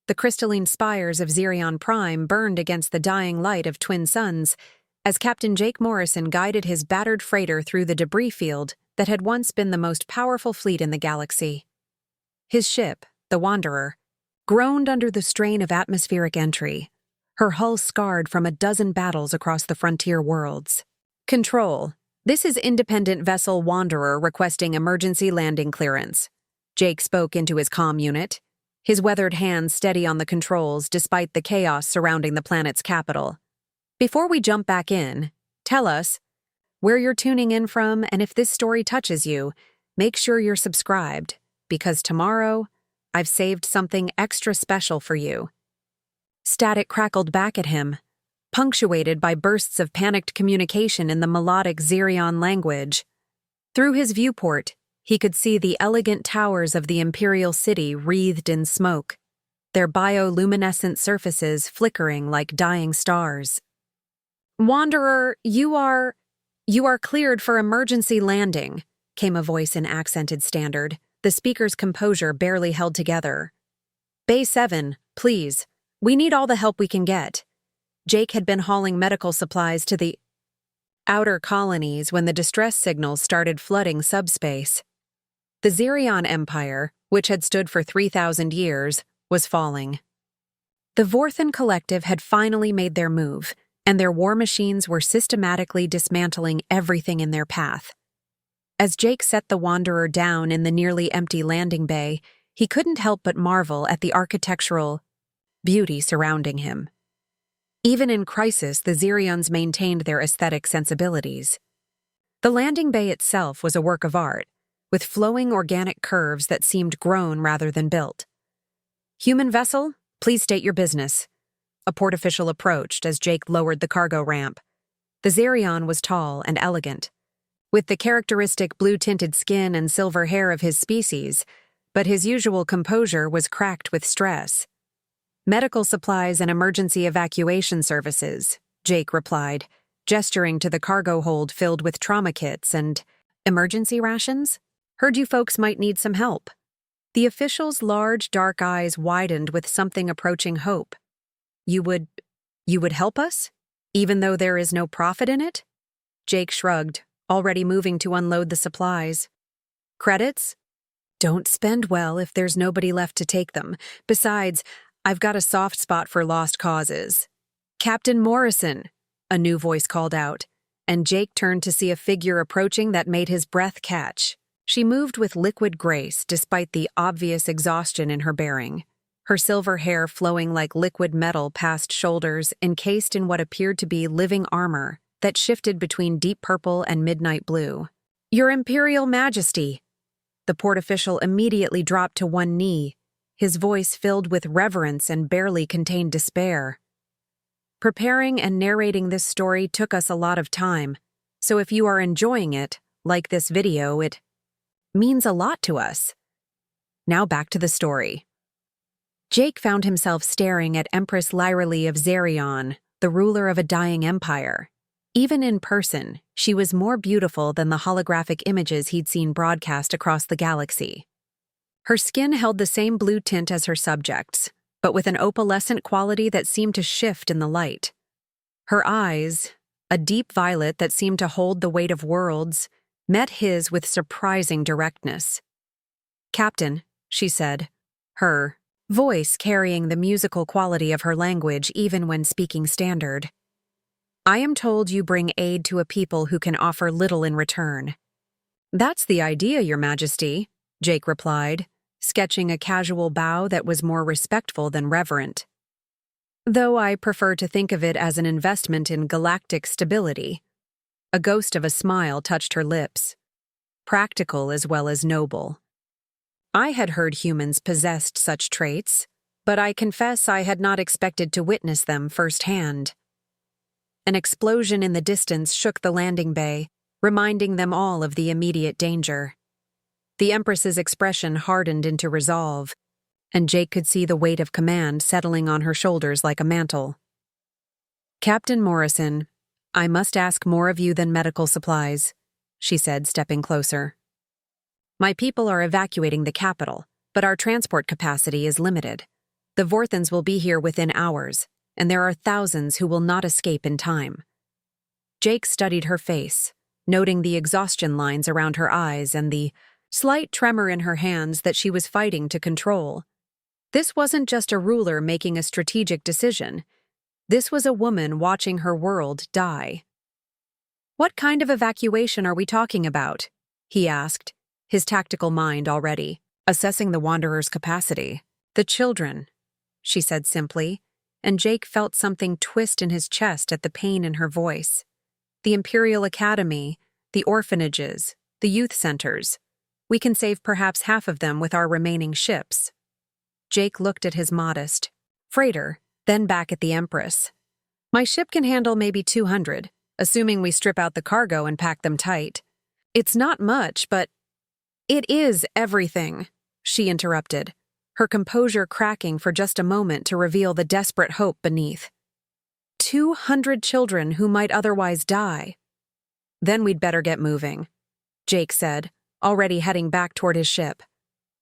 The crystalline spires of Xerion Prime burned against the dying light of twin suns as Captain Jake Morrison guided his battered freighter through the debris field that had once been the most powerful fleet in the galaxy. His ship, the Wanderer, groaned under the strain of atmospheric entry, her hull scarred from a dozen battles across the frontier worlds. Control. This is Independent Vessel Wanderer requesting emergency landing clearance. Jake spoke into his comm unit, his weathered hands steady on the controls despite the chaos surrounding the planet's capital. Before we jump back in, tell us where you're tuning in from, and if this story touches you, make sure you're subscribed, because tomorrow, I've saved something extra special for you. Static crackled back at him, punctuated by bursts of panicked communication in the melodic Xerion language. Through his viewport, he could see the elegant towers of the Imperial City wreathed in smoke, their bioluminescent surfaces flickering like dying stars. "Wanderer, you are cleared for emergency landing," came a voice in accented standard, the speaker's composure barely held together. "Bay 7, please. We need all the help we can get." Jake had been hauling medical supplies to the outer colonies when the distress signals started flooding subspace. The Xerion Empire, which had stood for 3,000 years, was falling. The Vorthan Collective had finally made their move, and their war machines were systematically dismantling everything in their path. As Jake set the Wanderer down in the nearly empty landing bay, he couldn't help but marvel at the architectural beauty surrounding him. Even in crisis, the Xerions maintained their aesthetic sensibilities. The landing bay itself was a work of art, with flowing organic curves that seemed grown rather than built. "Human vessel, please state your business." A port official approached as Jake lowered the cargo ramp. The Xerion was tall and elegant, with the characteristic blue-tinted skin and silver hair of his species, but his usual composure was cracked with stress. "Medical supplies and emergency evacuation services," Jake replied, gesturing to the cargo hold filled with trauma kits and emergency rations. "Heard you folks might need some help." The official's large, dark eyes widened with something approaching hope. You would help us? Even though there is no profit in it?" Jake shrugged, already moving to unload the supplies. "Credits? Don't spend well if there's nobody left to take them. Besides, I've got a soft spot for lost causes." "Captain Morrison," a new voice called out, and Jake turned to see a figure approaching that made his breath catch. She moved with liquid grace despite the obvious exhaustion in her bearing, her silver hair flowing like liquid metal past shoulders encased in what appeared to be living armor that shifted between deep purple and midnight blue. "Your Imperial Majesty!" The port official immediately dropped to one knee, his voice filled with reverence and barely contained despair. "Preparing and narrating this story took us a lot of time, so if you are enjoying it, like this video, it means a lot to us." Now back to the story. Jake found himself staring at Empress Lyralee of Xerion, the ruler of a dying empire. Even in person, she was more beautiful than the holographic images he'd seen broadcast across the galaxy. Her skin held the same blue tint as her subjects, but with an opalescent quality that seemed to shift in the light. Her eyes, a deep violet that seemed to hold the weight of worlds, met his with surprising directness. "Captain," she said, her voice carrying the musical quality of her language even when speaking standard. "I am told you bring aid to a people who can offer little in return." "That's the idea, Your Majesty," Jake replied, sketching a casual bow that was more respectful than reverent. "Though I prefer to think of it as an investment in galactic stability." A ghost of a smile touched her lips, practical as well as noble. "I had heard humans possessed such traits, but I confess I had not expected to witness them firsthand." An explosion in the distance shook the landing bay, reminding them all of the immediate danger. The Empress's expression hardened into resolve, and Jake could see the weight of command settling on her shoulders like a mantle. "Captain Morrison, I must ask more of you than medical supplies," she said, stepping closer. "My people are evacuating the capital, but our transport capacity is limited. The Vorthans will be here within hours, and there are thousands who will not escape in time. Jake studied her face, noting the exhaustion lines around her eyes and the slight tremor in her hands that she was fighting to control. This wasn't just a ruler making a strategic decision. This was a woman watching her world die. "What kind of evacuation are we talking about?" he asked, his tactical mind already assessing the Wanderer's capacity. "The children," she said simply, and Jake felt something twist in his chest at the pain in her voice. "The Imperial Academy, the orphanages, the youth centers. We can save perhaps half of them with our remaining ships." Jake looked at his modest freighter, then back at the Empress. "My ship can handle maybe 200, assuming we strip out the cargo and pack them tight." "It's not much, but—" "It is everything," she interrupted, her composure cracking for just a moment to reveal the desperate hope beneath. 200 children who might otherwise die. "Then we'd better get moving," Jake said, already heading back toward his ship.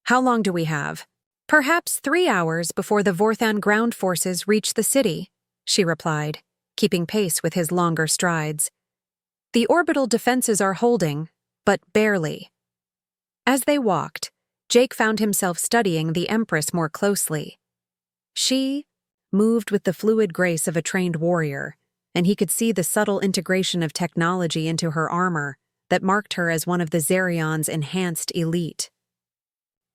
"How long do we have?" "Perhaps 3 hours before the Vorthan ground forces reach the city," she replied, keeping pace with his longer strides. "The orbital defenses are holding, but barely." As they walked, Jake found himself studying the Empress more closely. She moved with the fluid grace of a trained warrior, and he could see the subtle integration of technology into her armor that marked her as one of the Xerion's enhanced elite.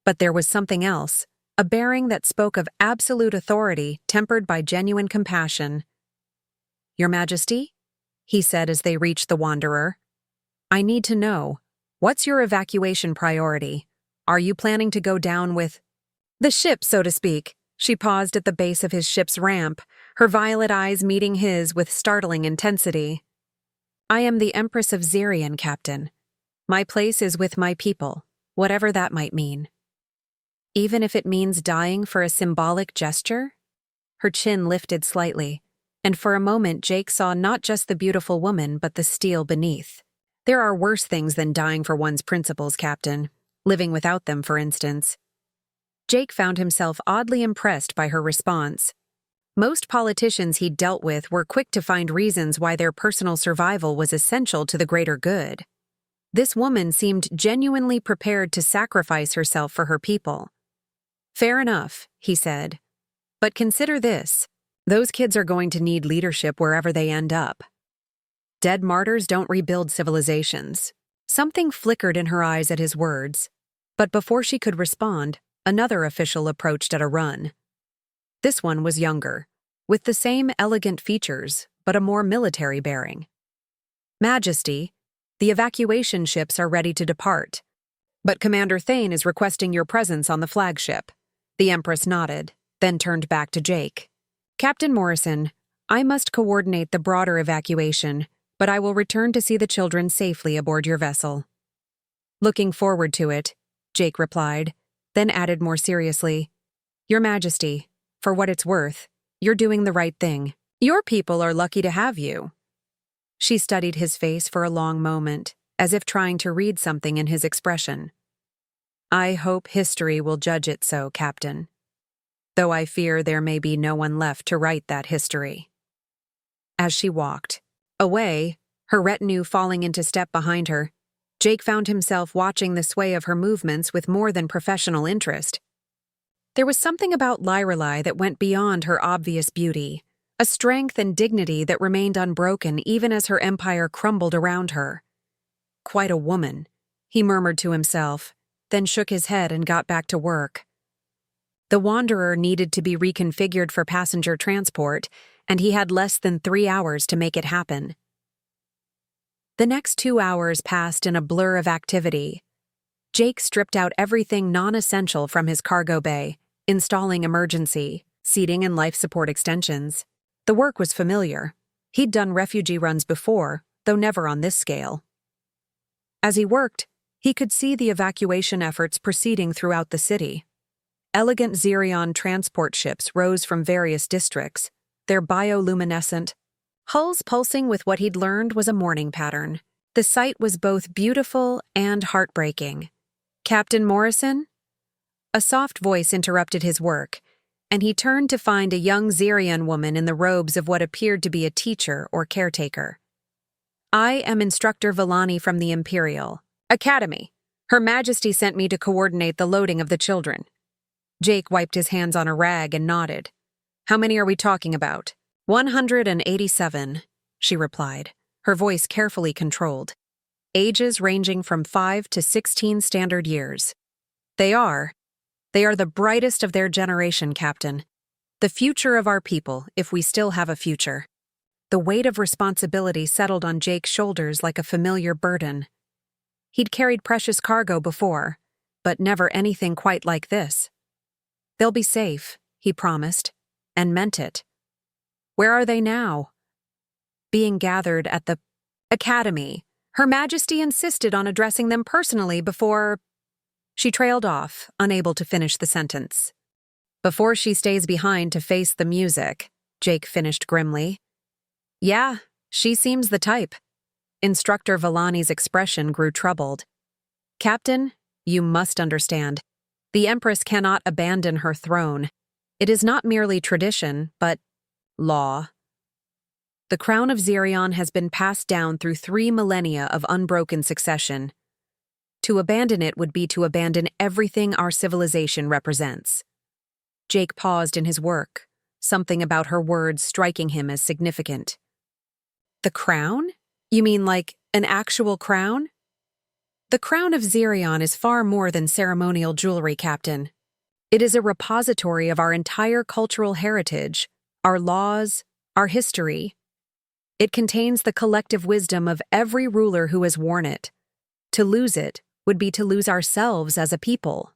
But there was something else, a bearing that spoke of absolute authority tempered by genuine compassion. "Your Majesty?" he said as they reached the Wanderer. "I need to know, what's your evacuation priority? Are you planning to go down with—" "The ship, so to speak." She paused at the base of his ship's ramp, her violet eyes meeting his with startling intensity. "I am the Empress of Xerion, Captain. My place is with my people, whatever that might mean." "Even if it means dying for a symbolic gesture?" Her chin lifted slightly, and for a moment Jake saw not just the beautiful woman but the steel beneath. "There are worse things than dying for one's principles, Captain. Living without them, for instance." Jake found himself oddly impressed by her response. Most politicians he'd dealt with were quick to find reasons why their personal survival was essential to the greater good. This woman seemed genuinely prepared to sacrifice herself for her people. "Fair enough," he said. "But consider this. Those kids are going to need leadership wherever they end up. Dead martyrs don't rebuild civilizations." Something flickered in her eyes at his words, but before she could respond, another official approached at a run. This one was younger, with the same elegant features, but a more military bearing. "Majesty, the evacuation ships are ready to depart, but Commander Thane is requesting your presence on the flagship." The Empress nodded, then turned back to Jake. "Captain Morrison, I must coordinate the broader evacuation, but I will return to see the children safely aboard your vessel." "Looking forward to it," Jake replied, then added more seriously, "Your Majesty, for what it's worth, you're doing the right thing. Your people are lucky to have you." She studied his face for a long moment, as if trying to read something in his expression. "I hope history will judge it so, Captain. Though I fear there may be no one left to write that history." As she walked away, her retinue falling into step behind her, Jake found himself watching the sway of her movements with more than professional interest. There was something about Lyrelai that went beyond her obvious beauty, a strength and dignity that remained unbroken even as her empire crumbled around her. "Quite a woman," he murmured to himself, then shook his head and got back to work. The Wanderer needed to be reconfigured for passenger transport, and he had less than 3 hours to make it happen. The next 2 hours passed in a blur of activity. Jake stripped out everything non-essential from his cargo bay, installing emergency, seating and life support extensions. The work was familiar. He'd done refugee runs before, though never on this scale. As he worked, he could see the evacuation efforts proceeding throughout the city. Elegant Xerion transport ships rose from various districts, their bioluminescent hulls pulsing with what he'd learned was a morning pattern. The sight was both beautiful and heartbreaking. "Captain Morrison?" A soft voice interrupted his work, and he turned to find a young Xerion woman in the robes of what appeared to be a teacher or caretaker. "I am Instructor Villani from the Imperial Academy. Her Majesty sent me to coordinate the loading of the children." Jake wiped his hands on a rag and nodded. "How many are we talking about?" 187, she replied, her voice carefully controlled. "Ages ranging from 5 to 16 standard years. They are the brightest of their generation, Captain. The future of our people, if we still have a future." The weight of responsibility settled on Jake's shoulders like a familiar burden. He'd carried precious cargo before, but never anything quite like this. "They'll be safe," he promised, and meant it. "Where are they now?" "Being gathered at the Academy. Her Majesty insisted on addressing them personally before—" She trailed off, unable to finish the sentence. "Before she stays behind to face the music," Jake finished grimly. "Yeah, she seems the type." Instructor Villani's expression grew troubled. "Captain, you must understand. The Empress cannot abandon her throne. It is not merely tradition, but law. The crown of Xerion has been passed down through 3 millennia of unbroken succession. To abandon it would be to abandon everything our civilization represents." Jake paused in his work, something about her words striking him as significant. "The crown? You mean like an actual crown?" "The crown of Xerion is far more than ceremonial jewelry, Captain. It is a repository of our entire cultural heritage, our laws, our history. It contains the collective wisdom of every ruler who has worn it. To lose it would be to lose ourselves as a people."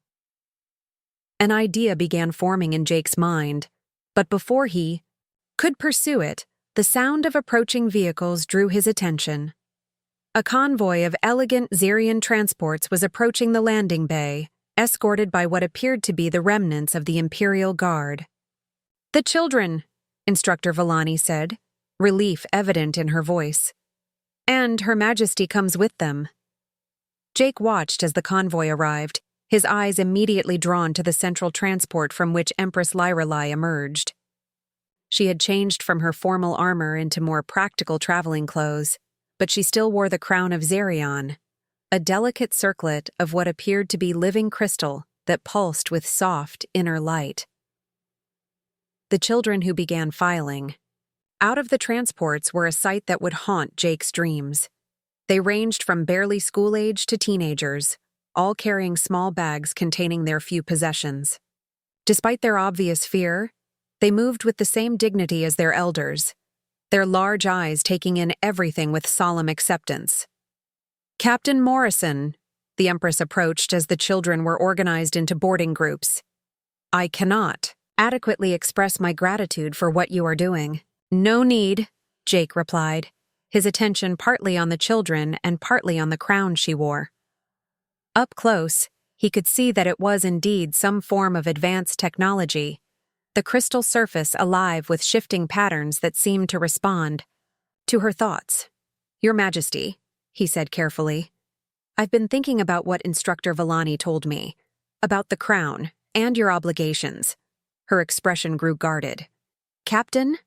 An idea began forming in Jake's mind, but before he could pursue it, the sound of approaching vehicles drew his attention. A convoy of elegant Xerion transports was approaching the landing bay, escorted by what appeared to be the remnants of the Imperial Guard. "The children," Instructor Villani said, relief evident in her voice. "And Her Majesty comes with them." Jake watched as the convoy arrived, his eyes immediately drawn to the central transport from which Empress Lyralai emerged. She had changed from her formal armor into more practical traveling clothes, but she still wore the crown of Xerion, a delicate circlet of what appeared to be living crystal that pulsed with soft inner light. The children who began filing out of the transports were a sight that would haunt Jake's dreams. They ranged from barely school-age to teenagers, all carrying small bags containing their few possessions. Despite their obvious fear, they moved with the same dignity as their elders, their large eyes taking in everything with solemn acceptance. "Captain Morrison," the Empress approached as the children were organized into boarding groups. "I cannot adequately express my gratitude for what you are doing." "No need," Jake replied, his attention partly on the children and partly on the crown she wore. Up close, he could see that it was indeed some form of advanced technology, the crystal surface alive with shifting patterns that seemed to respond to her thoughts. "Your Majesty," he said carefully, "I've been thinking about what Instructor Villani told me, about the crown and your obligations." Her expression grew guarded. "Captain,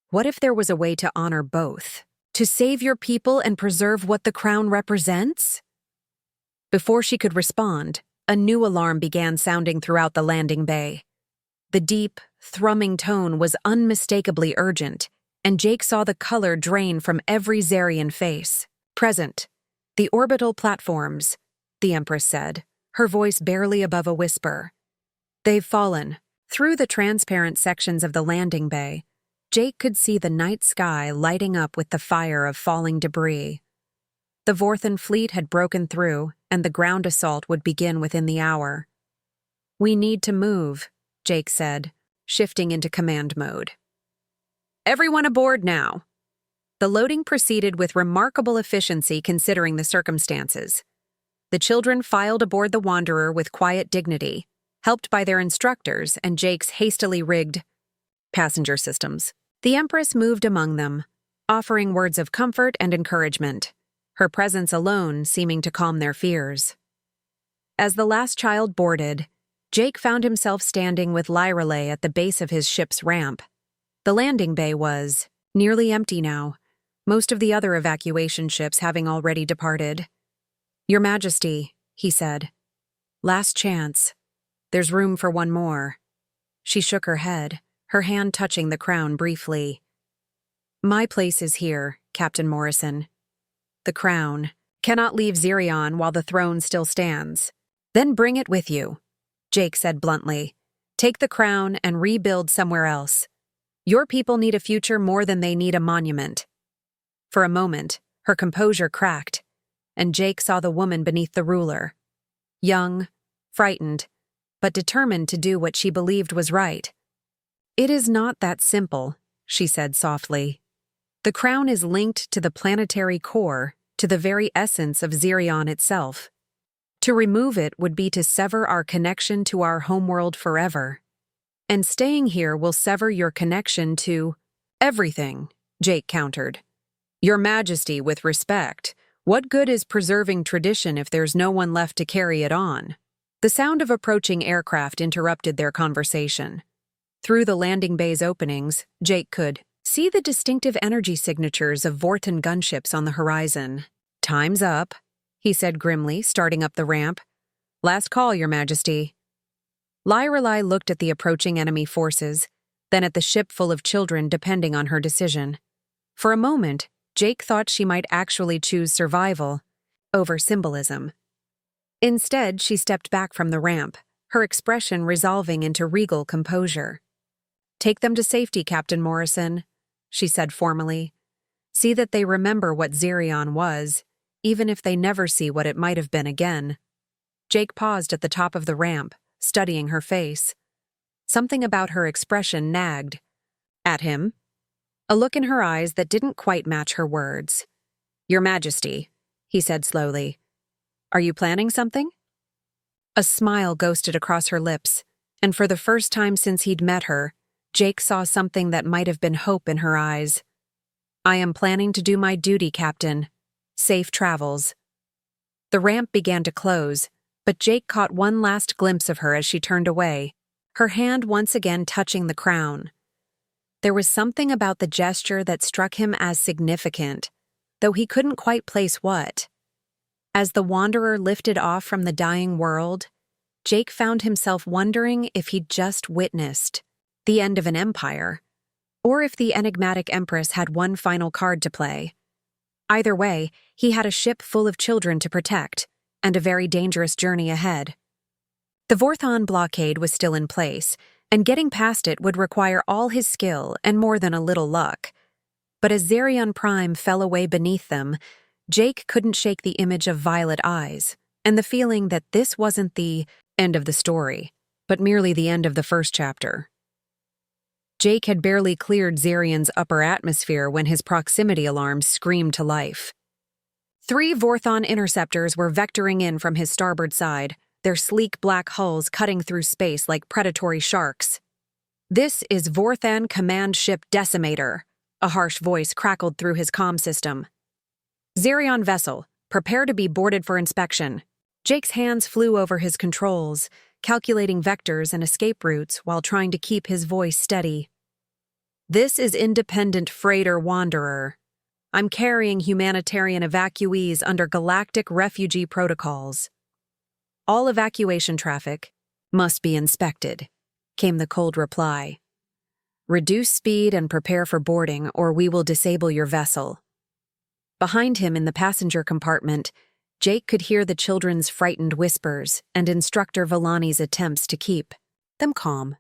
what if there was a way to honor both? To save your people and preserve what the crown represents?" Before she could respond, a new alarm began sounding throughout the landing bay. The deep, thrumming tone was unmistakably urgent, and Jake saw the color drain from every Xerion face. "Present. The orbital platforms," the Empress said, her voice barely above a whisper. "They've fallen." Through the transparent sections of the landing bay, Jake could see the night sky lighting up with the fire of falling debris. The Vorthan fleet had broken through, and the ground assault would begin within the hour. "We need to move," Jake said, shifting into command mode. "Everyone aboard now." The loading proceeded with remarkable efficiency considering the circumstances. The children filed aboard the Wanderer with quiet dignity, helped by their instructors and Jake's hastily rigged passenger systems. The Empress moved among them, offering words of comfort and encouragement, her presence alone seeming to calm their fears. As the last child boarded, Jake found himself standing with Lyreley at the base of his ship's ramp. The landing bay was nearly empty now, most of the other evacuation ships having already departed. "Your Majesty," he said. "Last chance. There's room for one more." She shook her head, her hand touching the crown briefly. "My place is here, Captain Morrison. The crown cannot leave Xerion while the throne still stands. Then bring it with you," Jake said bluntly. "Take the crown and rebuild somewhere else. Your people need a future more than they need a monument." For a moment, her composure cracked, and Jake saw the woman beneath the ruler. Young, frightened, but determined to do what she believed was right. "It is not that simple," she said softly. "The crown is linked to the planetary core, to the very essence of Xerion itself. To remove it would be to sever our connection to our homeworld forever. And staying here will sever your connection to everything," Jake countered. "Your Majesty, with respect, what good is preserving tradition if there's no one left to carry it on?" The sound of approaching aircraft interrupted their conversation. Through the landing bay's openings, Jake could see the distinctive energy signatures of Vorten gunships on the horizon. "Time's up," he said grimly, starting up the ramp. "Last call, Your Majesty." Lyreley looked at the approaching enemy forces, then at the ship full of children depending on her decision. For a moment, Jake thought she might actually choose survival over symbolism. Instead, she stepped back from the ramp, her expression resolving into regal composure. "Take them to safety, Captain Morrison," she said formally. "See that they remember what Xerion was, even if they never see what it might have been again." Jake paused at the top of the ramp, studying her face. Something about her expression nagged at him, a look in her eyes that didn't quite match her words. "Your Majesty," he said slowly, "are you planning something?" A smile ghosted across her lips, and for the first time since he'd met her, Jake saw something that might have been hope in her eyes. "I am planning to do my duty, Captain. Safe travels." The ramp began to close, but Jake caught one last glimpse of her as she turned away, her hand once again touching the crown. There was something about the gesture that struck him as significant, though he couldn't quite place what. As the Wanderer lifted off from the dying world, Jake found himself wondering if he'd just witnessed the end of an empire, or if the enigmatic Empress had one final card to play. Either way, he had a ship full of children to protect, and a very dangerous journey ahead. The Vorthon blockade was still in place, and getting past it would require all his skill and more than a little luck. But as Xerion Prime fell away beneath them, Jake couldn't shake the image of violet eyes, and the feeling that this wasn't the end of the story, but merely the end of the first chapter. Jake had barely cleared Xerion's upper atmosphere when his proximity alarms screamed to life. 3 Vorthon interceptors were vectoring in from his starboard side, their sleek black hulls cutting through space like predatory sharks. "This is Vorthan Command Ship Decimator," a harsh voice crackled through his comm system. "Xerion vessel, prepare to be boarded for inspection." Jake's hands flew over his controls, calculating vectors and escape routes while trying to keep his voice steady. "This is Independent Freighter Wanderer. I'm carrying humanitarian evacuees under galactic refugee protocols. All evacuation traffic must be inspected," came the cold reply. "Reduce speed and prepare for boarding, or we will disable your vessel." Behind him in the passenger compartment, Jake could hear the children's frightened whispers and Instructor Villani's attempts to keep them calm.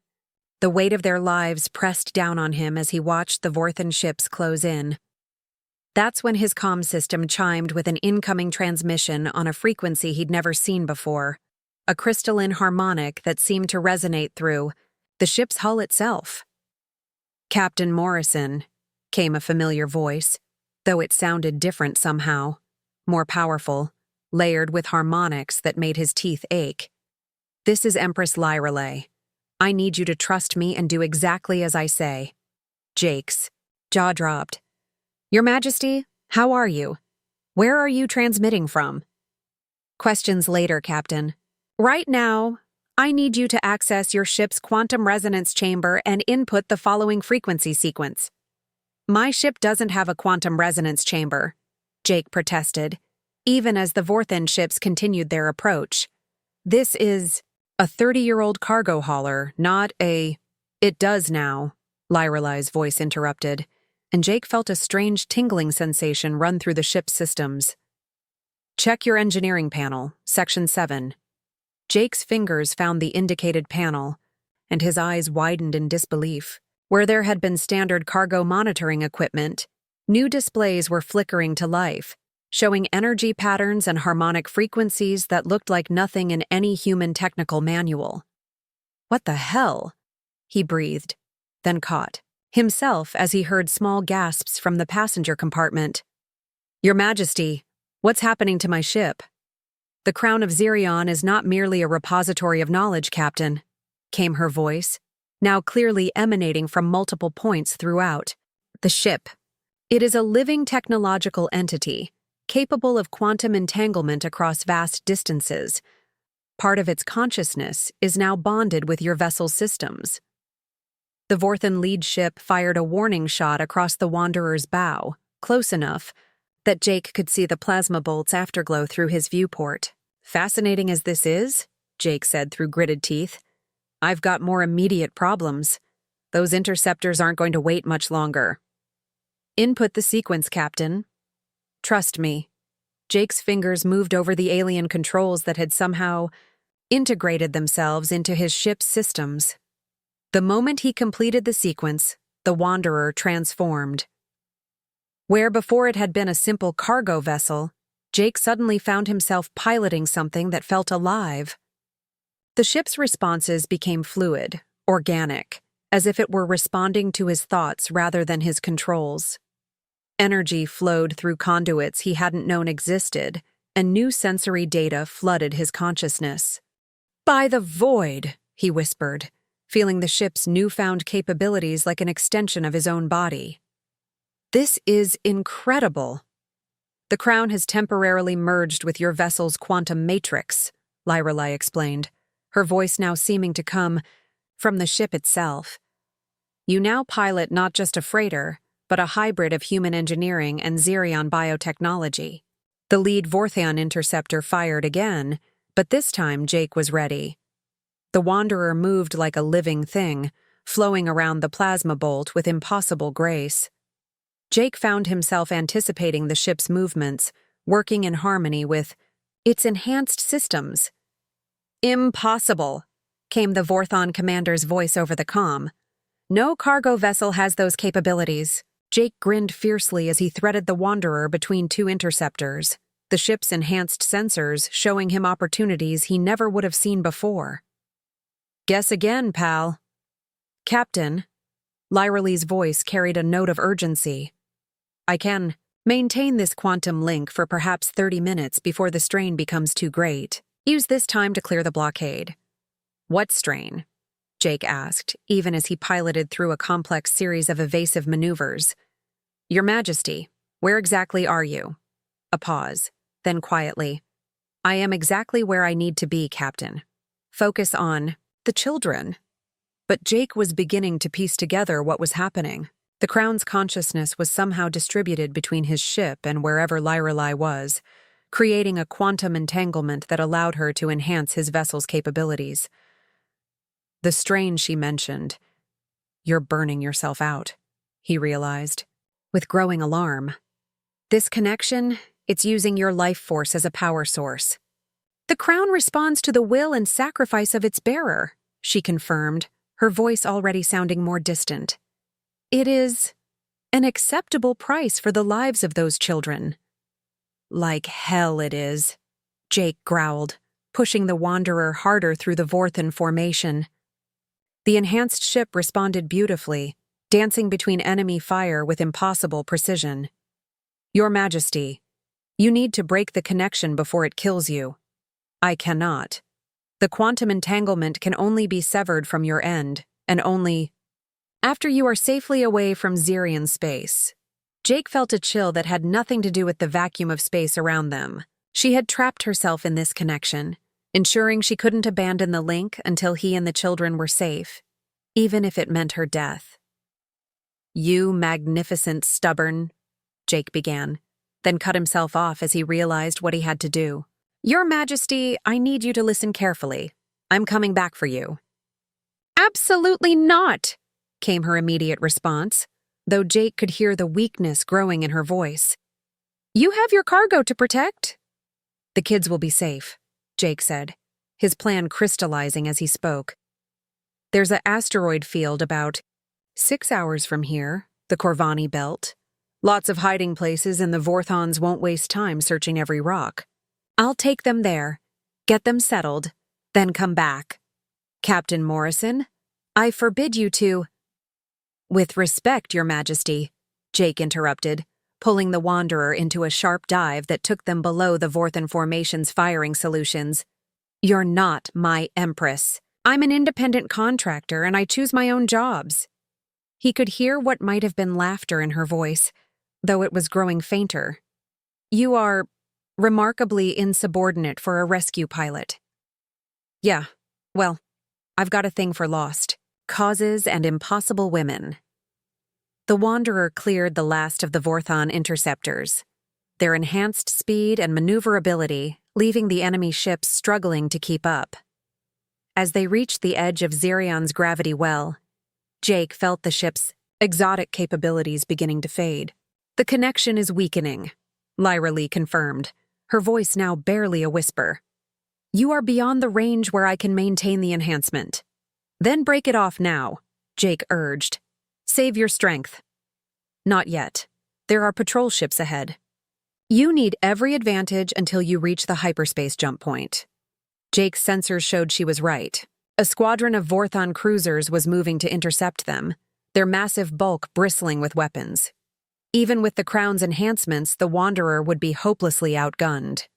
The weight of their lives pressed down on him as he watched the Vorthan ships close in. That's when his comm system chimed with an incoming transmission on a frequency he'd never seen before, a crystalline harmonic that seemed to resonate through the ship's hull itself. "Captain Morrison," came a familiar voice, though it sounded different somehow, more powerful, layered with harmonics that made his teeth ache. "This is Empress Lyreley. I need you to trust me and do exactly as I say." Jake's jaw dropped. "Your Majesty, how are you? Where are you transmitting from?" "Questions later, Captain. Right now, I need you to access your ship's quantum resonance chamber and input the following frequency sequence. My ship doesn't have a quantum resonance chamber, Jake protested, even as the Vorthen ships continued their approach. This is a 30-year-old cargo hauler, not a... It does now, Lyrelai's voice interrupted, and Jake felt a strange tingling sensation run through the ship's systems. Check your engineering panel, Section 7. Jake's fingers found the indicated panel, and his eyes widened in disbelief. Where there had been standard cargo monitoring equipment, new displays were flickering to life, showing energy patterns and harmonic frequencies that looked like nothing in any human technical manual. What the hell? He breathed, then caught himself as he heard small gasps from the passenger compartment. Your Majesty, what's happening to my ship? The crown of Xerion is not merely a repository of knowledge, Captain, came her voice, now clearly emanating from multiple points throughout. The ship. It is a living technological entity, capable of quantum entanglement across vast distances. Part of its consciousness is now bonded with your vessel's systems. The Vorthen lead ship fired a warning shot across the Wanderer's bow, close enough that Jake could see the plasma bolt's afterglow through his viewport. Fascinating as this is, Jake said through gritted teeth, I've got more immediate problems. Those interceptors aren't going to wait much longer. Input the sequence, Captain. Trust me. Jake's fingers moved over the alien controls that had somehow integrated themselves into his ship's systems. The moment he completed the sequence, the Wanderer transformed. Where before it had been a simple cargo vessel, Jake suddenly found himself piloting something that felt alive. The ship's responses became fluid, organic, as if it were responding to his thoughts rather than his controls. Energy flowed through conduits he hadn't known existed, and new sensory data flooded his consciousness. By the void, he whispered, feeling the ship's newfound capabilities like an extension of his own body. This is incredible. The crown has temporarily merged with your vessel's quantum matrix, Lyrelai explained, her voice now seeming to come from the ship itself. You now pilot not just a freighter, but a hybrid of human engineering and Xerion biotechnology. The lead Vorthen interceptor fired again, but this time Jake was ready. The Wanderer moved like a living thing, flowing around the plasma bolt with impossible grace. Jake found himself anticipating the ship's movements, working in harmony with its enhanced systems. Impossible, came the Vorthen commander's voice over the comm. No cargo vessel has those capabilities. Jake grinned fiercely as he threaded the Wanderer between two interceptors, the ship's enhanced sensors showing him opportunities he never would have seen before. Guess again, pal. Captain, Lyrelai's voice carried a note of urgency. I can maintain this quantum link for perhaps 30 minutes before the strain becomes too great. Use this time to clear the blockade. What strain? Jake asked, even as he piloted through a complex series of evasive maneuvers. Your Majesty, where exactly are you? A pause, then quietly. I am exactly where I need to be, Captain. Focus on the children. But Jake was beginning to piece together what was happening. The crown's consciousness was somehow distributed between his ship and wherever Lyrelai was, creating a quantum entanglement that allowed her to enhance his vessel's capabilities. The strain she mentioned. You're burning yourself out, he realized, with growing alarm. This connection, it's using your life force as a power source. The crown responds to the will and sacrifice of its bearer, she confirmed, her voice already sounding more distant. It is an acceptable price for the lives of those children. Like hell it is, Jake growled, pushing the Wanderer harder through the Vorthen formation. The enhanced ship responded beautifully, dancing between enemy fire with impossible precision. Your Majesty, you need to break the connection before it kills you. I cannot. The quantum entanglement can only be severed from your end, and only after you are safely away from Xerion space. Jake felt a chill that had nothing to do with the vacuum of space around them. She had trapped herself in this connection, ensuring she couldn't abandon the link until he and the children were safe, even if it meant her death. "You magnificent stubborn," Jake began, then cut himself off as he realized what he had to do. "Your Majesty, I need you to listen carefully. I'm coming back for you." "Absolutely not," came her immediate response, though Jake could hear the weakness growing in her voice. "You have your cargo to protect." "The kids will be safe," Jake said, his plan crystallizing as he spoke. "There's an asteroid field about 6 hours from here, the Corvani Belt. Lots of hiding places, and the Vorthons won't waste time searching every rock. I'll take them there, get them settled, then come back. Captain Morrison, I forbid you to—" "With respect, Your Majesty," Jake interrupted, pulling the Wanderer into a sharp dive that took them below the Vorthon formation's firing solutions. "You're not my Empress. I'm an independent contractor, and I choose my own jobs." He could hear what might have been laughter in her voice, though it was growing fainter. "You are remarkably insubordinate for a rescue pilot." "Yeah, well, I've got a thing for lost causes and impossible women." The Wanderer cleared the last of the Vorthon interceptors, their enhanced speed and maneuverability leaving the enemy ships struggling to keep up. As they reached the edge of Xerion's gravity well, Jake felt the ship's exotic capabilities beginning to fade. "The connection is weakening," Lyra Lee confirmed, her voice now barely a whisper. "You are beyond the range where I can maintain the enhancement." "Then break it off now," Jake urged. "Save your strength." "Not yet. There are patrol ships ahead. You need every advantage until you reach the hyperspace jump point." Jake's sensors showed she was right. A squadron of Vorthon cruisers was moving to intercept them, their massive bulk bristling with weapons. Even with the Crown's enhancements, the Wanderer would be hopelessly outgunned.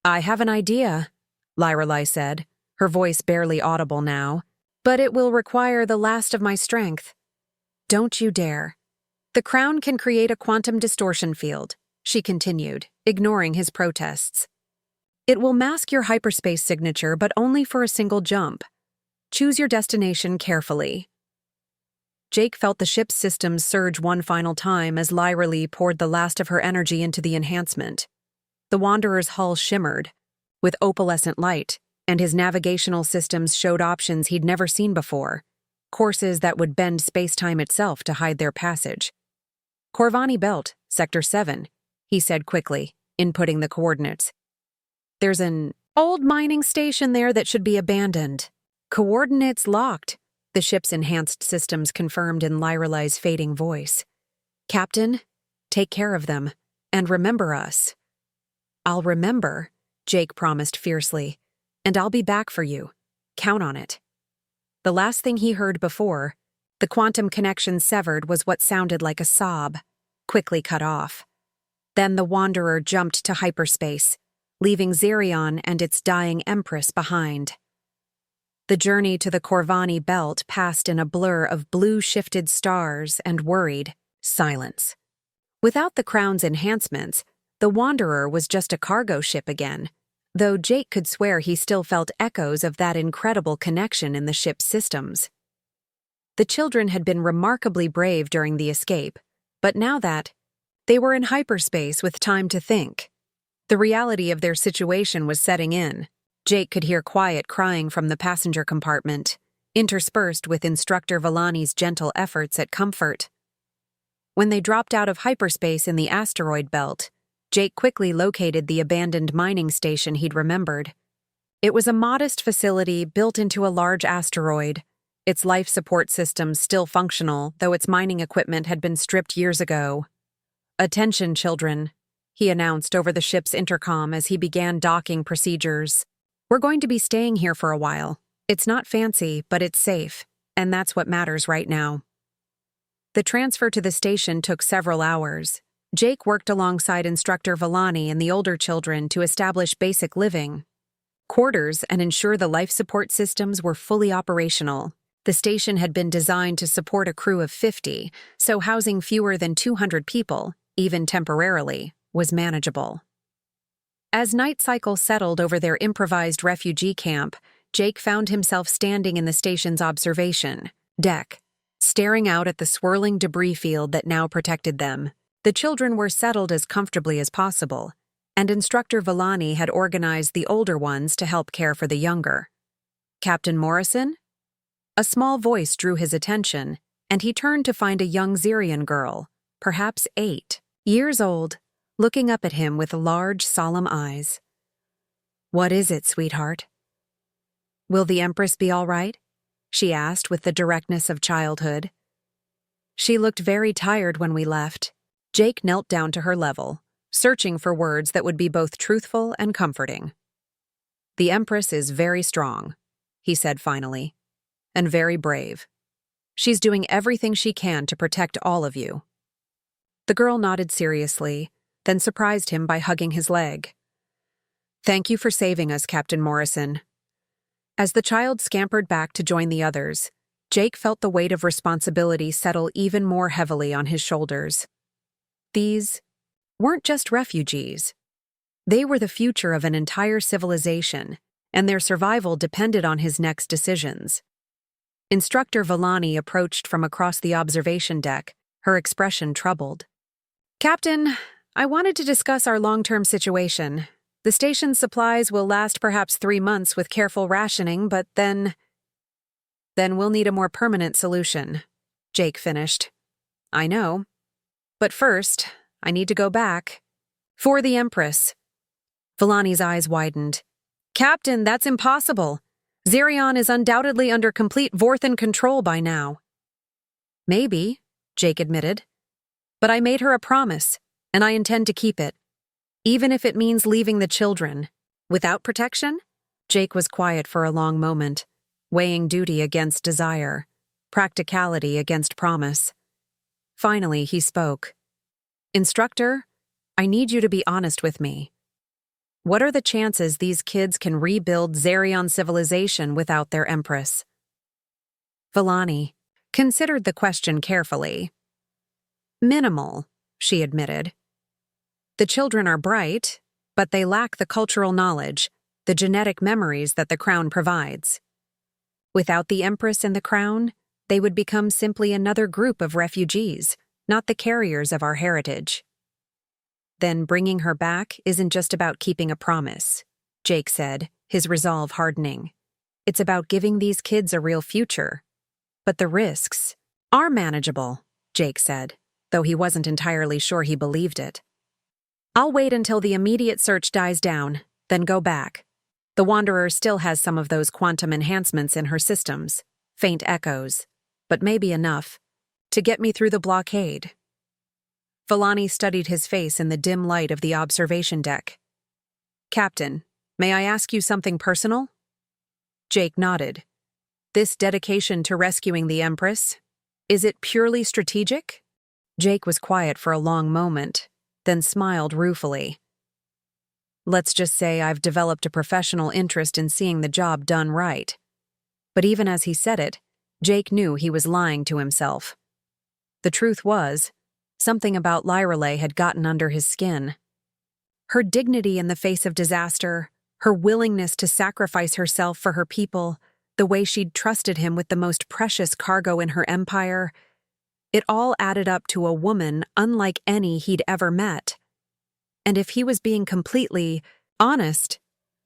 "I have an idea," Lyra Lee said, her voice barely audible now, "but it will require the last of my strength." "Don't you dare. The Crown can create a quantum distortion field," she continued, ignoring his protests. "It will mask your hyperspace signature, but only for a single jump. Choose your destination carefully." Jake felt the ship's systems surge one final time as Lyra Lee poured the last of her energy into the enhancement. The Wanderer's hull shimmered, with opalescent light, and his navigational systems showed options he'd never seen before, courses that would bend space-time itself to hide their passage. "Corvani Belt, Sector 7, he said quickly, inputting the coordinates. "There's an old mining station there that should be abandoned." "Coordinates locked," the ship's enhanced systems confirmed in Lyra Lee's fading voice. "Captain, take care of them, and remember us." "I'll remember," Jake promised fiercely, "and I'll be back for you. Count on it." The last thing he heard before the quantum connection severed was what sounded like a sob, quickly cut off. Then the Wanderer jumped to hyperspace, leaving Xerion and its dying Empress behind. The journey to the Corvani Belt passed in a blur of blue-shifted stars and worried silence. Without the Crown's enhancements, the Wanderer was just a cargo ship again, though Jake could swear he still felt echoes of that incredible connection in the ship's systems. The children had been remarkably brave during the escape, but now that they were in hyperspace with time to think, the reality of their situation was setting in. Jake could hear quiet crying from the passenger compartment, interspersed with Instructor Villani's gentle efforts at comfort. When they dropped out of hyperspace in the asteroid belt, Jake quickly located the abandoned mining station he'd remembered. It was a modest facility built into a large asteroid, its life support systems still functional, though its mining equipment had been stripped years ago. "Attention, children," he announced over the ship's intercom as he began docking procedures. "We're going to be staying here for a while. It's not fancy, but it's safe, and that's what matters right now." The transfer to the station took several hours. Jake worked alongside Instructor Villani and the older children to establish basic living quarters and ensure the life support systems were fully operational. The station had been designed to support a crew of 50, so housing fewer than 200 people, even temporarily, was manageable. As night cycle settled over their improvised refugee camp, Jake found himself standing in the station's observation deck, staring out at the swirling debris field that now protected them. The children were settled as comfortably as possible, and Instructor Villani had organized the older ones to help care for the younger. Captain Morrison? A small voice drew his attention, and he turned to find a young Xerion girl, perhaps 8 years old, looking up at him with large, solemn eyes. "What is it, sweetheart?" "Will the Empress be all right?" she asked with the directness of childhood. "She looked very tired when we left." Jake knelt down to her level, searching for words that would be both truthful and comforting. "The Empress is very strong," he said finally, "and very brave. She's doing everything she can to protect all of you." The girl nodded seriously, then surprised him by hugging his leg. "Thank you for saving us, Captain Morrison." As the child scampered back to join the others, Jake felt the weight of responsibility settle even more heavily on his shoulders. These weren't just refugees. They were the future of an entire civilization, and their survival depended on his next decisions. Instructor Villani approached from across the observation deck, her expression troubled. "Captain, I wanted to discuss our long-term situation. The station's supplies will last perhaps 3 months with careful rationing, but then we'll need a more permanent solution," Jake finished. "I know. But first, I need to go back. For the Empress." Villani's eyes widened. "Captain, that's impossible. Xerion is undoubtedly under complete Vorthan control by now." "Maybe," Jake admitted. "But I made her a promise, and I intend to keep it. Even if it means leaving the children. Without protection?" Jake was quiet for a long moment, weighing duty against desire, practicality against promise. Finally, he spoke. "Instructor, I need you to be honest with me. What are the chances these kids can rebuild Xerion civilization without their Empress?" Villani considered the question carefully. "Minimal," she admitted. "The children are bright, but they lack the cultural knowledge, the genetic memories that the crown provides. Without the Empress and the crown, they would become simply another group of refugees, not the carriers of our heritage." "Then bringing her back isn't just about keeping a promise," Jake said, his resolve hardening. "It's about giving these kids a real future. But the risks are manageable," Jake said, though he wasn't entirely sure he believed it. "I'll wait until the immediate search dies down, then go back. The Wanderer still has some of those quantum enhancements in her systems, faint echoes, but maybe enough to get me through the blockade." Villani studied his face in the dim light of the observation deck. "Captain, may I ask you something personal?" Jake nodded. "This dedication to rescuing the Empress, is it purely strategic?" Jake was quiet for a long moment, then smiled ruefully. "Let's just say I've developed a professional interest in seeing the job done right." But even as he said it, Jake knew he was lying to himself. The truth was, something about Lyreley had gotten under his skin. Her dignity in the face of disaster, her willingness to sacrifice herself for her people, the way she'd trusted him with the most precious cargo in her empire, it all added up to a woman unlike any he'd ever met. And if he was being completely honest,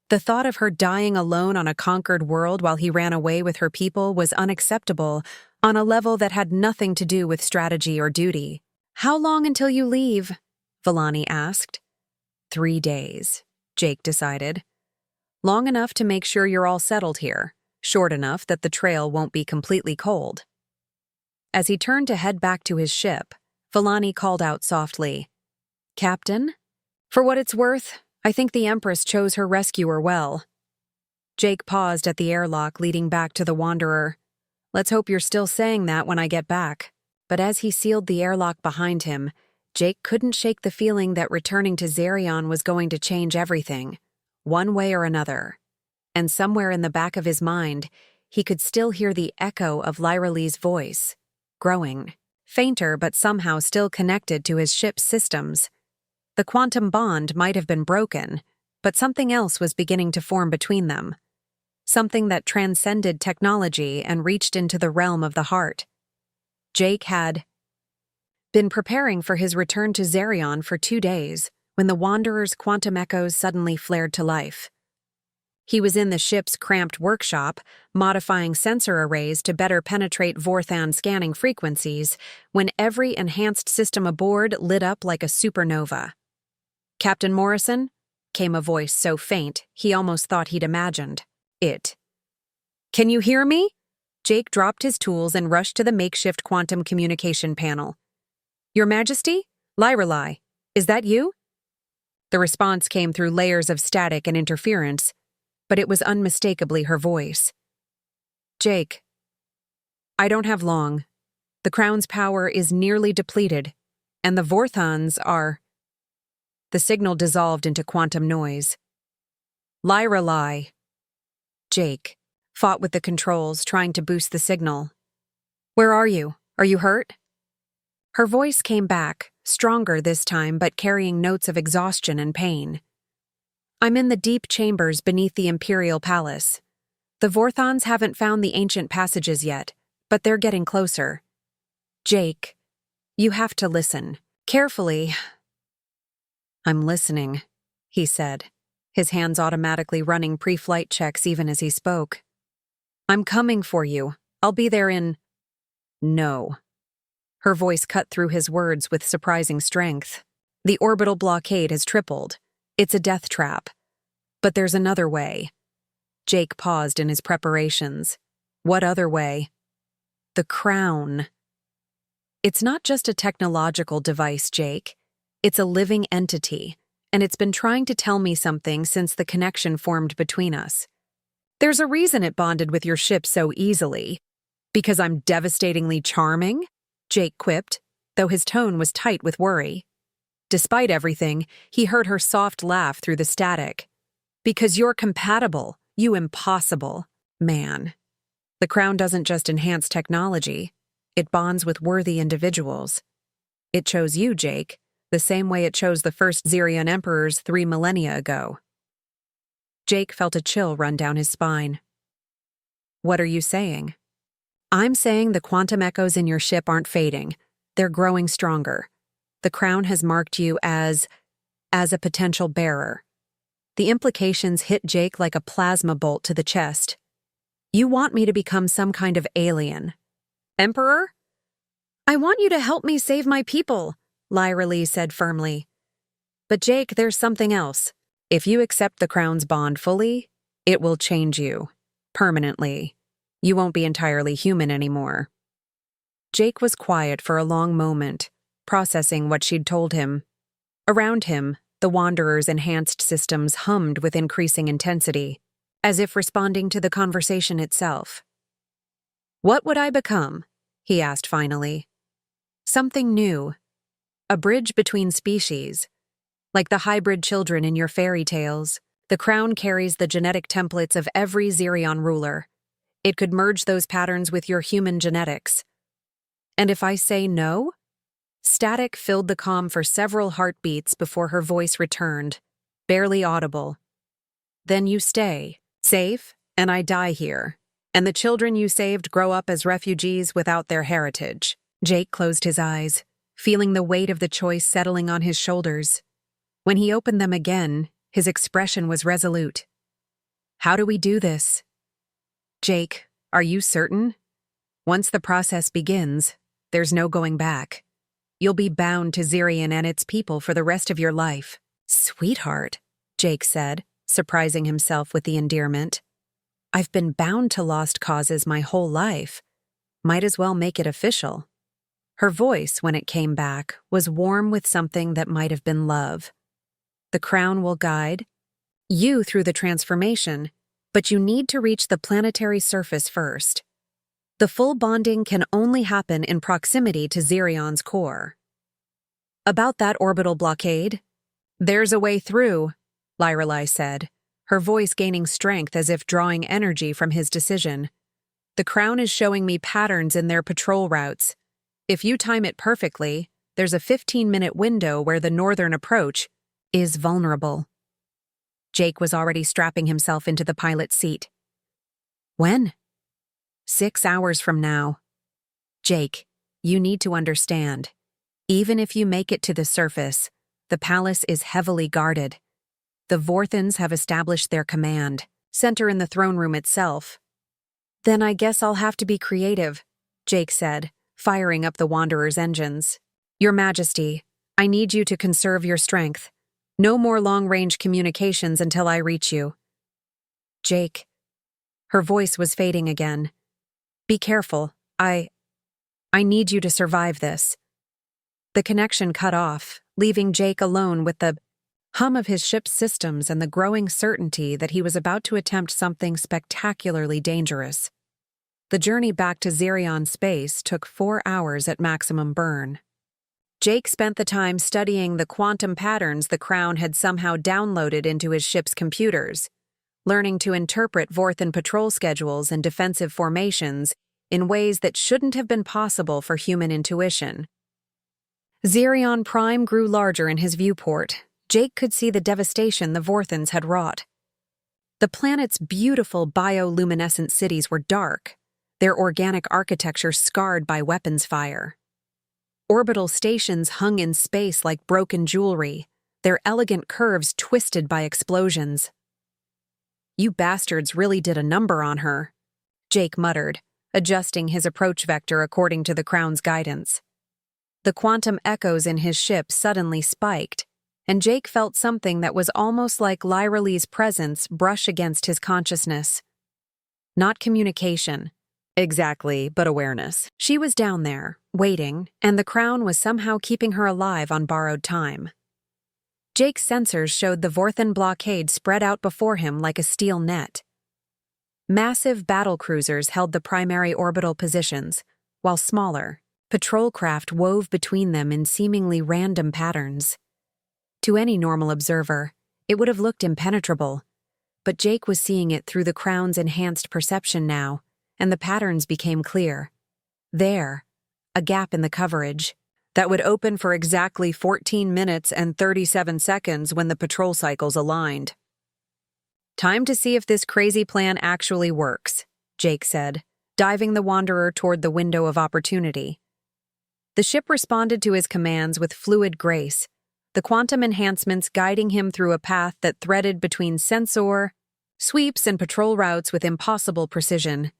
the thought of her dying alone on a conquered world while he ran away with her people was unacceptable on a level that had nothing to do with strategy or duty. "How long until you leave?" Villani asked. 3 days, Jake decided. "Long enough to make sure you're all settled here, short enough that the trail won't be completely cold." As he turned to head back to his ship, Villani called out softly, "Captain? For what it's worth, I think the Empress chose her rescuer well." Jake paused at the airlock leading back to the Wanderer. "Let's hope you're still saying that when I get back." But as he sealed the airlock behind him, Jake couldn't shake the feeling that returning to Xerion was going to change everything, one way or another. And somewhere in the back of his mind, he could still hear the echo of Lyreley's voice, growing, fainter but somehow still connected to his ship's systems. The quantum bond might have been broken, but something else was beginning to form between them. Something that transcended technology and reached into the realm of the heart. Jake had been preparing for his return to Xerion for 2 days when the Wanderer's quantum echoes suddenly flared to life. He was in the ship's cramped workshop, modifying sensor arrays to better penetrate Vorthan scanning frequencies, when every enhanced system aboard lit up like a supernova. "Captain Morrison?" came a voice so faint he almost thought he'd imagined it. "Can you hear me?" Jake dropped his tools and rushed to the makeshift quantum communication panel. "Your Majesty? Lyrelai, is that you?" The response came through layers of static and interference, but it was unmistakably her voice. "Jake, I don't have long. The Crown's power is nearly depleted, and the Vorthans are—" The signal dissolved into quantum noise. "Lyrelai." Jake fought with the controls, trying to boost the signal. "Where are you? Are you hurt?" Her voice came back, stronger this time but carrying notes of exhaustion and pain. "I'm in the deep chambers beneath the Imperial Palace. The Vorthans haven't found the ancient passages yet, but they're getting closer. Jake, you have to listen. Carefully." "I'm listening," he said, his hands automatically running pre-flight checks even as he spoke. "I'm coming for you. I'll be there in—" "No." Her voice cut through his words with surprising strength. "The orbital blockade has tripled. It's a death trap. But there's another way." Jake paused in his preparations. "What other way?" "The Crown." "It's not just a technological device, Jake. It's a living entity, and it's been trying to tell me something since the connection formed between us. There's a reason it bonded with your ship so easily. Because I'm devastatingly charming?" Jake quipped, though his tone was tight with worry. Despite everything, he heard her soft laugh through the static. "Because you're compatible, you impossible man. The Crown doesn't just enhance technology, it bonds with worthy individuals. It chose you, Jake, the same way it chose the first Xerion emperors 3 millennia ago." Jake felt a chill run down his spine. "What are you saying?" "I'm saying the quantum echoes in your ship aren't fading. They're growing stronger. The Crown has marked you as a potential bearer." The implications hit Jake like a plasma bolt to the chest. "You want me to become some kind of alien?" "Emperor?" "I want you to help me save my people," Lyrelai said firmly. "But Jake, there's something else. If you accept the Crown's bond fully, it will change you. Permanently. You won't be entirely human anymore." Jake was quiet for a long moment, processing what she'd told him. Around him, the Wanderer's enhanced systems hummed with increasing intensity, as if responding to the conversation itself. "What would I become?" he asked finally. "Something new. A bridge between species. Like the hybrid children in your fairy tales, the Crown carries the genetic templates of every Xerion ruler. It could merge those patterns with your human genetics. And if I say no?" Static filled the comm for several heartbeats before her voice returned, barely audible. "Then you stay, safe, and I die here. And the children you saved grow up as refugees without their heritage." Jake closed his eyes, feeling the weight of the choice settling on his shoulders. When he opened them again, his expression was resolute. "How do we do this?" "Jake, are you certain? Once the process begins, there's no going back. You'll be bound to Xerion and its people for the rest of your life." "Sweetheart," Jake said, surprising himself with the endearment. "I've been bound to lost causes my whole life. Might as well make it official." Her voice, when it came back, was warm with something that might have been love. "The Crown will guide you through the transformation, but you need to reach the planetary surface first. The full bonding can only happen in proximity to Xerion's core." "About that orbital blockade?" "There's a way through," Lyrelai said, her voice gaining strength as if drawing energy from his decision. "The Crown is showing me patterns in their patrol routes. If you time it perfectly, there's a 15-minute window where the northern approach is vulnerable." Jake was already strapping himself into the pilot's seat. When? 6 hours from now. Jake, you need to understand. Even if you make it to the surface, the palace is heavily guarded. The Vorthons have established their command center in the throne room itself. Then I guess I'll have to be creative, Jake said, firing up the Wanderer's engines. Your Majesty, I need you to conserve your strength. No more long-range communications until I reach you. Jake. Her voice was fading again. Be careful. I need you to survive this. The connection cut off, leaving Jake alone with the hum of his ship's systems and the growing certainty that he was about to attempt something spectacularly dangerous. The journey back to Xerion space took 4 hours at maximum burn. Jake spent the time studying the quantum patterns the Crown had somehow downloaded into his ship's computers, learning to interpret Vorthon patrol schedules and defensive formations in ways that shouldn't have been possible for human intuition. Xerion Prime grew larger in his viewport. Jake could see the devastation the Vorthons had wrought. The planet's beautiful bioluminescent cities were dark, their organic architecture scarred by weapons fire. Orbital stations hung in space like broken jewelry, their elegant curves twisted by explosions. You bastards really did a number on her, Jake muttered, adjusting his approach vector according to the Crown's guidance. The quantum echoes in his ship suddenly spiked, and Jake felt something that was almost like Lyra Lee's presence brush against his consciousness. Not communication, exactly, but awareness. She was down there, waiting, and the Crown was somehow keeping her alive on borrowed time. Jake's sensors showed the Vorthon blockade spread out before him like a steel net. Massive battlecruisers held the primary orbital positions, while smaller, patrol craft wove between them in seemingly random patterns. To any normal observer, it would have looked impenetrable, but Jake was seeing it through the Crown's enhanced perception now, and the patterns became clear. There, a gap in the coverage that would open for exactly 14 minutes and 37 seconds when the patrol cycles aligned. Time to see if this crazy plan actually works, Jake said, diving the Wanderer toward the window of opportunity. The ship responded to his commands with fluid grace, the quantum enhancements guiding him through a path that threaded between sensor, sweeps, and patrol routes with impossible precision.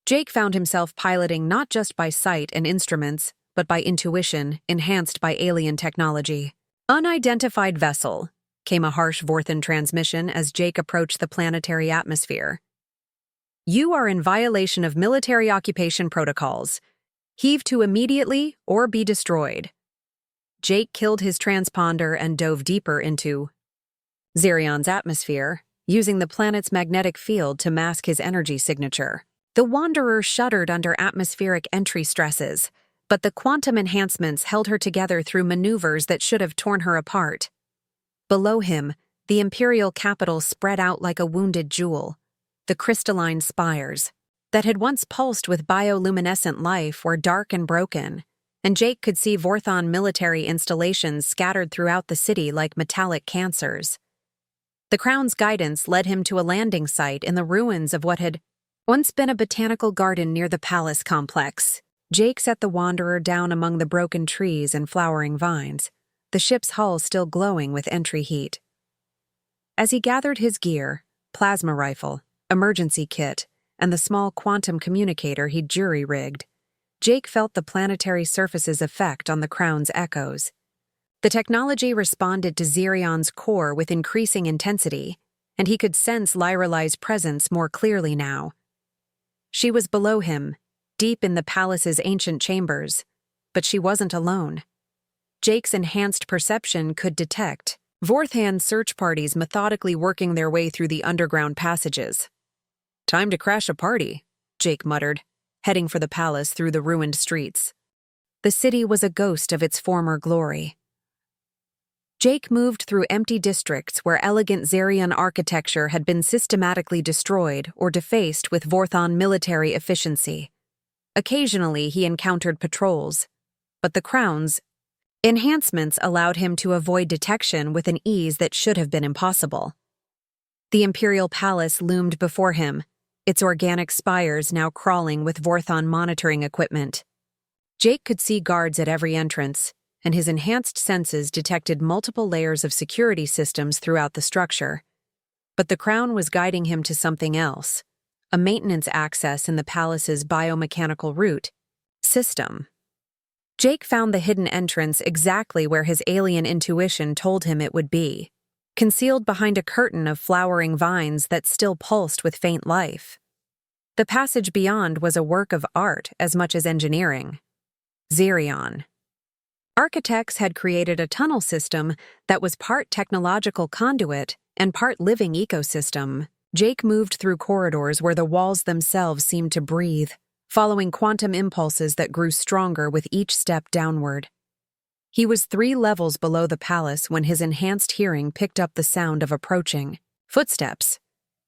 Jake found himself piloting not just by sight and instruments, but by intuition, enhanced by alien technology. Unidentified vessel, came a harsh Vorthon transmission as Jake approached the planetary atmosphere. You are in violation of military occupation protocols. Heave to immediately or be destroyed. Jake killed his transponder and dove deeper into Xerion's atmosphere, using the planet's magnetic field to mask his energy signature. The Wanderer shuddered under atmospheric entry stresses, but the quantum enhancements held her together through maneuvers that should have torn her apart. Below him, the Imperial capital spread out like a wounded jewel. The crystalline spires, that had once pulsed with bioluminescent life, were dark and broken, and Jake could see Vorthon military installations scattered throughout the city like metallic cancers. The Crown's guidance led him to a landing site in the ruins of what had once been a botanical garden near the palace complex. Jake set the Wanderer down among the broken trees and flowering vines, the ship's hull still glowing with entry heat. As he gathered his gear, plasma rifle, emergency kit, and the small quantum communicator he'd jury-rigged, Jake felt the planetary surface's effect on the Crown's echoes. The technology responded to Xerion's core with increasing intensity, and he could sense Lyra Lee's presence more clearly now. She was below him, deep in the palace's ancient chambers, but she wasn't alone. Jake's enhanced perception could detect Vorthon search parties methodically working their way through the underground passages. Time to crash a party, Jake muttered, heading for the palace through the ruined streets. The city was a ghost of its former glory. Jake moved through empty districts where elegant Xerion architecture had been systematically destroyed or defaced with Vorthon military efficiency. Occasionally he encountered patrols, but the Crown's enhancements allowed him to avoid detection with an ease that should have been impossible. The Imperial Palace loomed before him, its organic spires now crawling with Vorthon monitoring equipment. Jake could see guards at every entrance, and his enhanced senses detected multiple layers of security systems throughout the structure. But the crown was guiding him to something else, a maintenance access in the palace's biomechanical route system. Jake found the hidden entrance exactly where his alien intuition told him it would be, concealed behind a curtain of flowering vines that still pulsed with faint life. The passage beyond was a work of art as much as engineering. Xerion. Architects had created a tunnel system that was part technological conduit and part living ecosystem. Jake moved through corridors where the walls themselves seemed to breathe, following quantum impulses that grew stronger with each step downward. He was 3 levels below the palace when his enhanced hearing picked up the sound of approaching footsteps.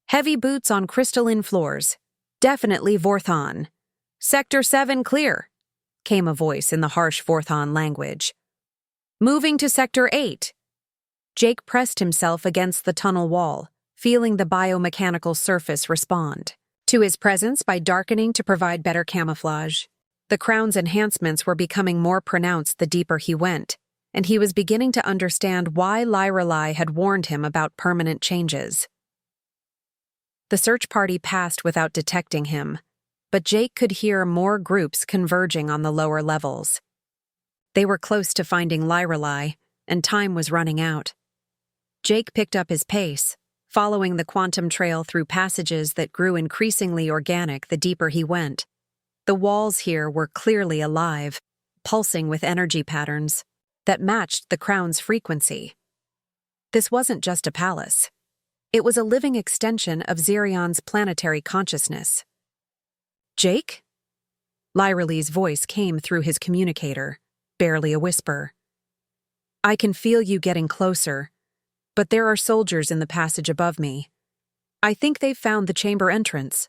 Heavy boots on crystalline floors. Definitely Vorthon. "Sector 7 clear," came a voice in the harsh Vorthon language. "Moving to Sector 8. Jake pressed himself against the tunnel wall, feeling the biomechanical surface respond to his presence by darkening to provide better camouflage. The crown's enhancements were becoming more pronounced the deeper he went, and he was beginning to understand why Lyrelai had warned him about permanent changes. The search party passed without detecting him, but Jake could hear more groups converging on the lower levels. They were close to finding Lyrelai, and time was running out. Jake picked up his pace, following the quantum trail through passages that grew increasingly organic the deeper he went. The walls here were clearly alive, pulsing with energy patterns that matched the crown's frequency. This wasn't just a palace. It was a living extension of Xerion's planetary consciousness. "Jake?" Lyrelai's voice came through his communicator, barely a whisper. "I can feel you getting closer, but there are soldiers in the passage above me. I think they've found the chamber entrance."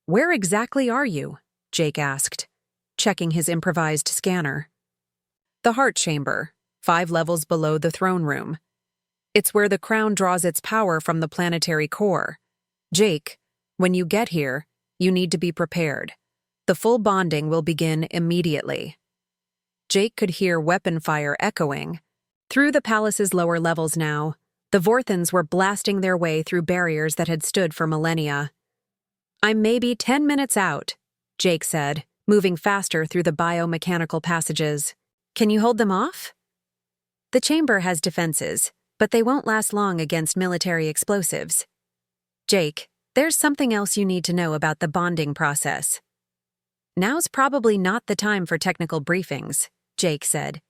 "Where exactly are you?" Jake asked, checking his improvised scanner. "The heart chamber, 5 levels below the throne room. It's where the crown draws its power from the planetary core. Jake, when you get here, you need to be prepared. The full bonding will begin immediately." Jake could hear weapon fire echoing. Through the palace's lower levels now, the Vorthons were blasting their way through barriers that had stood for millennia. "I'm maybe 10 minutes out," Jake said, moving faster through the biomechanical passages. "Can you hold them off?" "The chamber has defenses, but they won't last long against military explosives. Jake, there's something else you need to know about the bonding process." "Now's probably not the time for technical briefings," Jake said,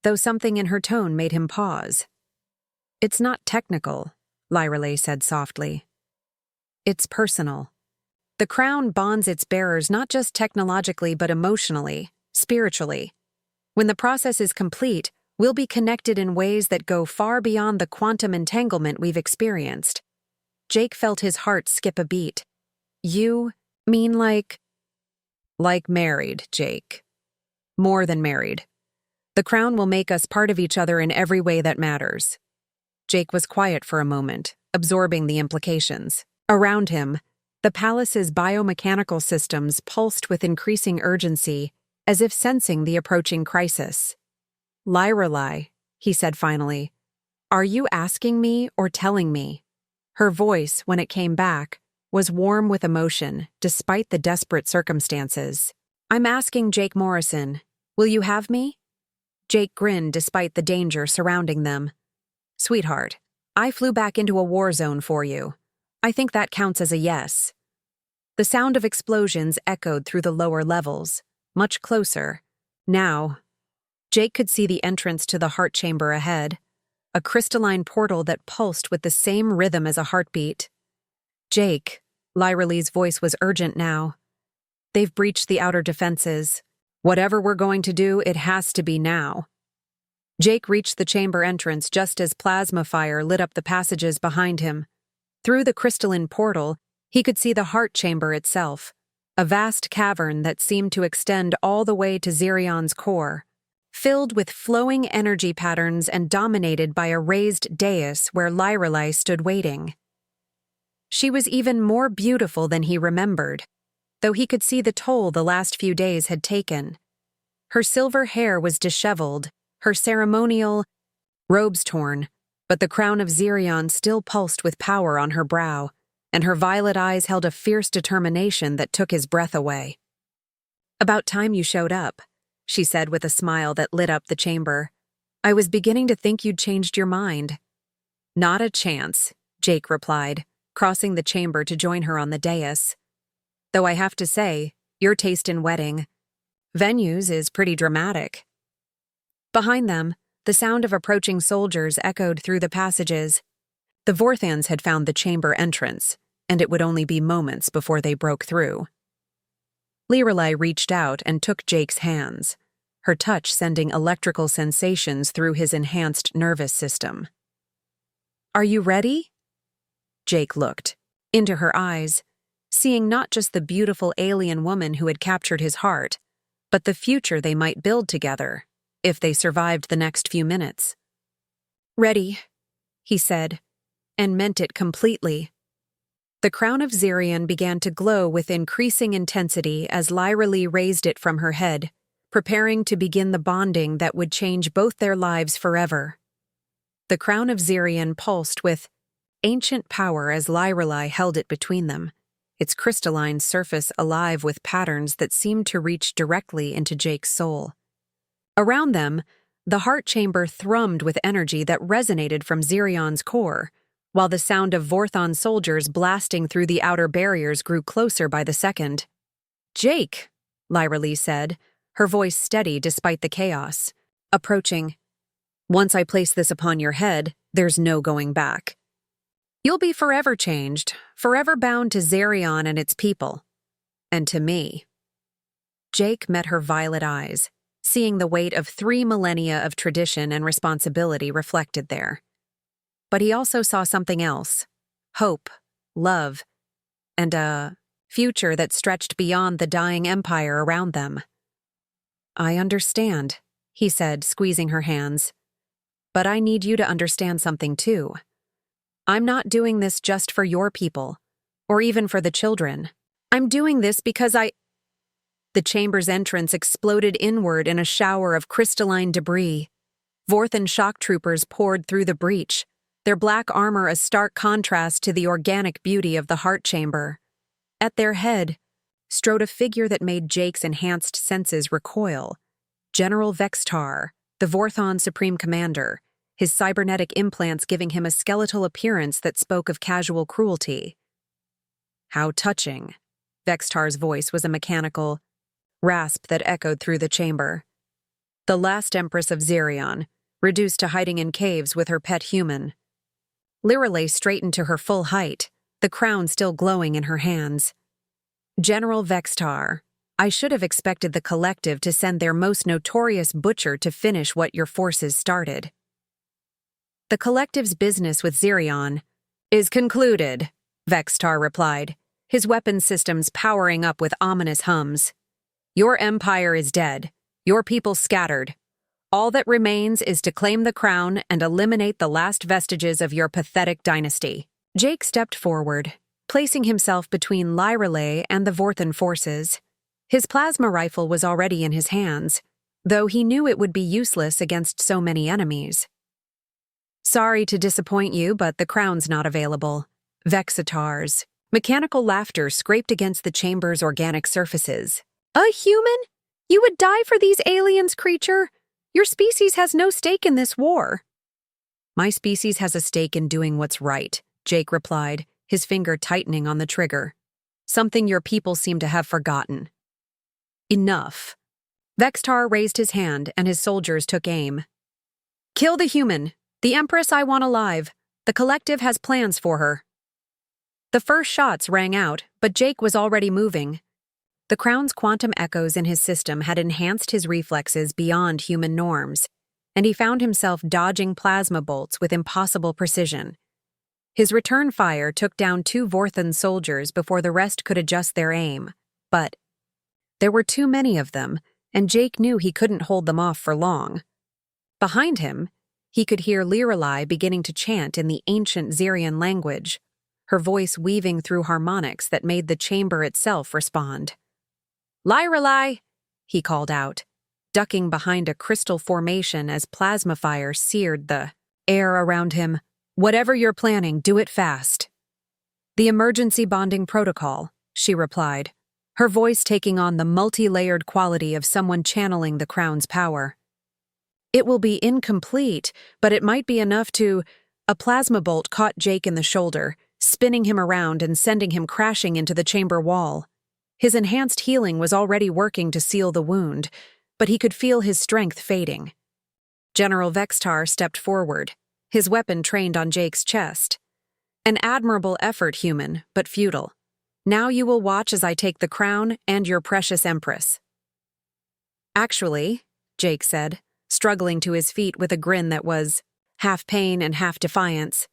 though something in her tone made him pause. "It's not technical," Lyrelai said softly. "It's personal. The crown bonds its bearers not just technologically but emotionally, spiritually. When the process is complete, we'll be connected in ways that go far beyond the quantum entanglement we've experienced." Jake felt his heart skip a beat. "You mean like married, Jake. More than married. The crown will make us part of each other in every way that matters." Jake was quiet for a moment, absorbing the implications. Around him, the palace's biomechanical systems pulsed with increasing urgency, as if sensing the approaching crisis. "Lyrelai," he said finally, "are you asking me or telling me?" Her voice, when it came back, was warm with emotion, despite the desperate circumstances. "I'm asking Jake Morrison. Will you have me?" Jake grinned despite the danger surrounding them. "Sweetheart, I flew back into a war zone for you. I think that counts as a yes." The sound of explosions echoed through the lower levels, much closer. Now, Jake could see the entrance to the heart chamber ahead, a crystalline portal that pulsed with the same rhythm as a heartbeat. "Jake," Lyrelai's voice was urgent now. "They've breached the outer defenses. Whatever we're going to do, it has to be now." Jake reached the chamber entrance just as plasma fire lit up the passages behind him. Through the crystalline portal, he could see the heart chamber itself, a vast cavern that seemed to extend all the way to Xerion's core, filled with flowing energy patterns and dominated by a raised dais where Lyrelai stood waiting. She was even more beautiful than he remembered, though he could see the toll the last few days had taken. Her silver hair was disheveled, her ceremonial robes torn, but the crown of Xerion still pulsed with power on her brow, and her violet eyes held a fierce determination that took his breath away. "About time you showed up," she said with a smile that lit up the chamber. "I was beginning to think you'd changed your mind." "Not a chance," Jake replied, crossing the chamber to join her on the dais. "Though I have to say, your taste in wedding venues is pretty dramatic." Behind them, the sound of approaching soldiers echoed through the passages. The Vorthans had found the chamber entrance, and it would only be moments before they broke through. Lorelei reached out and took Jake's hands, her touch sending electrical sensations through his enhanced nervous system. "Are you ready?" Jake looked into her eyes, seeing not just the beautiful alien woman who had captured his heart, but the future they might build together, if they survived the next few minutes. "Ready," he said, and meant it completely. The crown of Xerion began to glow with increasing intensity as Lorelei raised it from her head, preparing to begin the bonding that would change both their lives forever. The crown of Xerion pulsed with ancient power as Lorelei held it between them, its crystalline surface alive with patterns that seemed to reach directly into Jake's soul. Around them, the heart chamber thrummed with energy that resonated from Xerion's core, while the sound of Vorthon soldiers blasting through the outer barriers grew closer by the second. "Jake," Lorelei said, her voice steady despite the chaos, approaching. "Once I place this upon your head, there's no going back. You'll be forever changed, forever bound to Xerion and its people. And to me." Jake met her violet eyes, seeing the weight of 3 millennia of tradition and responsibility reflected there. But he also saw something else: hope, love, and a future that stretched beyond the dying empire around them. "I understand," he said, squeezing her hands. "But I need you to understand something too. I'm not doing this just for your people, or even for the children. I'm doing this because The chamber's entrance exploded inward in a shower of crystalline debris. Vorthan shock troopers poured through the breach, their black armor a stark contrast to the organic beauty of the heart chamber. At their head strode a figure that made Jake's enhanced senses recoil: General Vextar, the Vorthon Supreme Commander, his cybernetic implants giving him a skeletal appearance that spoke of casual cruelty. "How touching." Vextar's voice was a mechanical rasp that echoed through the chamber. The last Empress of Xerion, reduced to hiding in caves with her pet human. Lorelei straightened to her full height, the crown still glowing in her hands. "General Vextar, I should have expected the collective to send their most notorious butcher to finish what your forces started." "The collective's business with Xerion is concluded," Vextar replied, his weapon systems powering up with ominous hums. "Your empire is dead, your people scattered. All that remains is to claim the crown and eliminate the last vestiges of your pathetic dynasty." Jake stepped forward, placing himself between Lorelei and the Vorthan forces. His plasma rifle was already in his hands, though he knew it would be useless against so many enemies. "Sorry to disappoint you, but the crown's not available." Vexatar's mechanical laughter scraped against the chamber's organic surfaces. "A human? You would die for these aliens, creature? Your species has no stake in this war." "My species has a stake in doing what's right," Jake replied, his finger tightening on the trigger. "Something your people seem to have forgotten." "Enough." Vextar raised his hand and his soldiers took aim. "Kill the human. The Empress I want alive. The collective has plans for her." The first shots rang out, but Jake was already moving. The crown's quantum echoes in his system had enhanced his reflexes beyond human norms, and he found himself dodging plasma bolts with impossible precision. His return fire took down 2 Vorthan soldiers before the rest could adjust their aim, but there were too many of them, and Jake knew he couldn't hold them off for long. Behind him, he could hear Lorelei beginning to chant in the ancient Xerion language, her voice weaving through harmonics that made the chamber itself respond. "Lyrelei!" he called out, ducking behind a crystal formation as plasma fire seared the air around him. "Whatever you're planning, do it fast." "The emergency bonding protocol," she replied, her voice taking on the multi-layered quality of someone channeling the crown's power. "It will be incomplete, but it might be enough to—" A plasma bolt caught Jake in the shoulder, spinning him around and sending him crashing into the chamber wall. His enhanced healing was already working to seal the wound, but he could feel his strength fading. General Vextar stepped forward, his weapon trained on Jake's chest. "An admirable effort, human, but futile. Now you will watch as I take the crown and your precious Empress." "Actually," Jake said, struggling to his feet with a grin that was half pain and half defiance,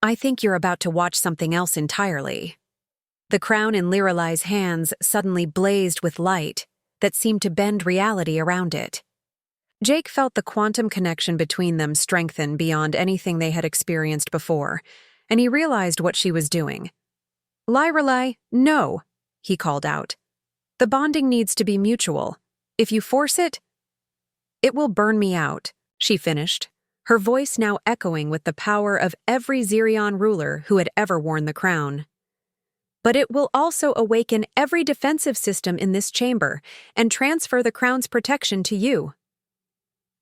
"I think you're about to watch something else entirely." The crown in Lyrelei's hands suddenly blazed with light that seemed to bend reality around it. Jake felt the quantum connection between them strengthen beyond anything they had experienced before, and he realized what she was doing. "Lyrelei, no," he called out. "The bonding needs to be mutual. If you force it, it will burn me out," she finished, her voice now echoing with the power of every Xerion ruler who had ever worn the crown. "But it will also awaken every defensive system in this chamber and transfer the crown's protection to you."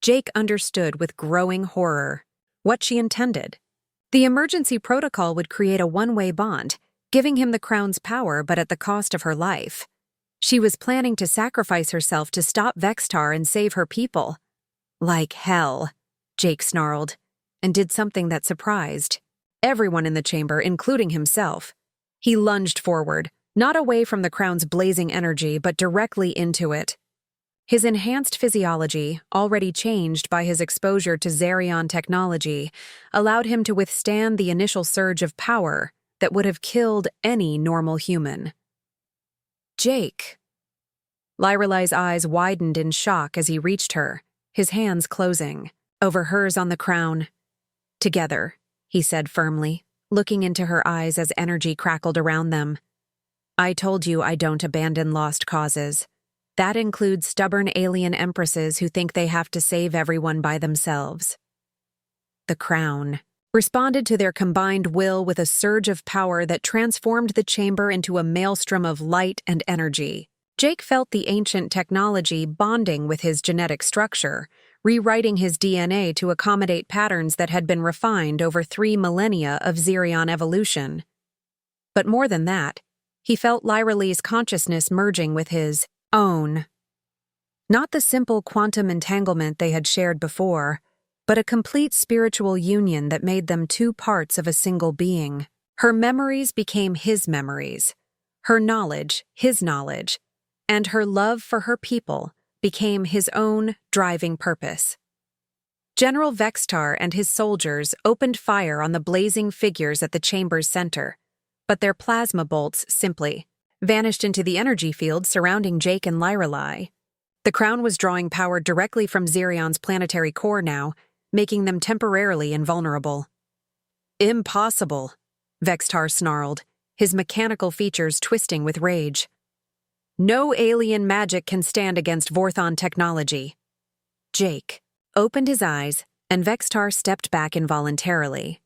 Jake understood with growing horror what she intended. The emergency protocol would create a one-way bond, giving him the crown's power but at the cost of her life. She was planning to sacrifice herself to stop Vextar and save her people. "Like hell," Jake snarled, and did something that surprised everyone in the chamber, including himself. He lunged forward, not away from the crown's blazing energy, but directly into it. His enhanced physiology, already changed by his exposure to Xerion technology, allowed him to withstand the initial surge of power that would have killed any normal human. "Jake." Lyrelei's eyes widened in shock as he reached her, his hands closing over hers on the crown. "Together," he said firmly, looking into her eyes as energy crackled around them. "I told you I don't abandon lost causes. That includes stubborn alien empresses who think they have to save everyone by themselves." The crown responded to their combined will with a surge of power that transformed the chamber into a maelstrom of light and energy. Jake felt the ancient technology bonding with his genetic structure, rewriting his DNA to accommodate patterns that had been refined over 3 millennia of Xerion evolution. But more than that, he felt Lyrelei's consciousness merging with his own. Not the simple quantum entanglement they had shared before, but a complete spiritual union that made them two parts of a single being. Her memories became his memories, her knowledge his knowledge, and her love for her people became his own driving purpose. General Vextar and his soldiers opened fire on the blazing figures at the chamber's center, but their plasma bolts simply vanished into the energy field surrounding Jake and Lyrelei. The crown was drawing power directly from Xerion's planetary core now, making them temporarily invulnerable. "Impossible," Vextar snarled, his mechanical features twisting with rage. "No alien magic can stand against Vorthon technology." Jake opened his eyes, and Vextar stepped back involuntarily.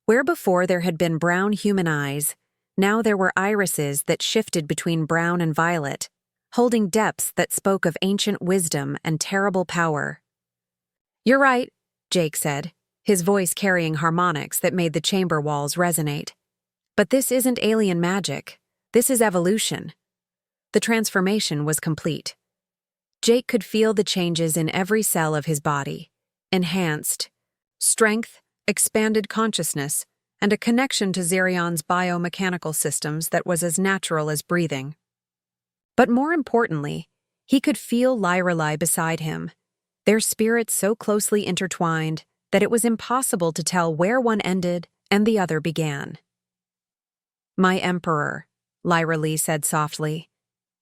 Where before there had been brown human eyes, now there were irises that shifted between brown and violet, holding depths that spoke of ancient wisdom and terrible power. "You're right," Jake said, his voice carrying harmonics that made the chamber walls resonate. "But this isn't alien magic. This is evolution." The transformation was complete. Jake could feel the changes in every cell of his body: enhanced strength, expanded consciousness, and a connection to Xerion's biomechanical systems that was as natural as breathing. But more importantly, he could feel Lyrelei beside him, their spirits so closely intertwined that it was impossible to tell where one ended and the other began. "My Emperor," Lyrelei said softly,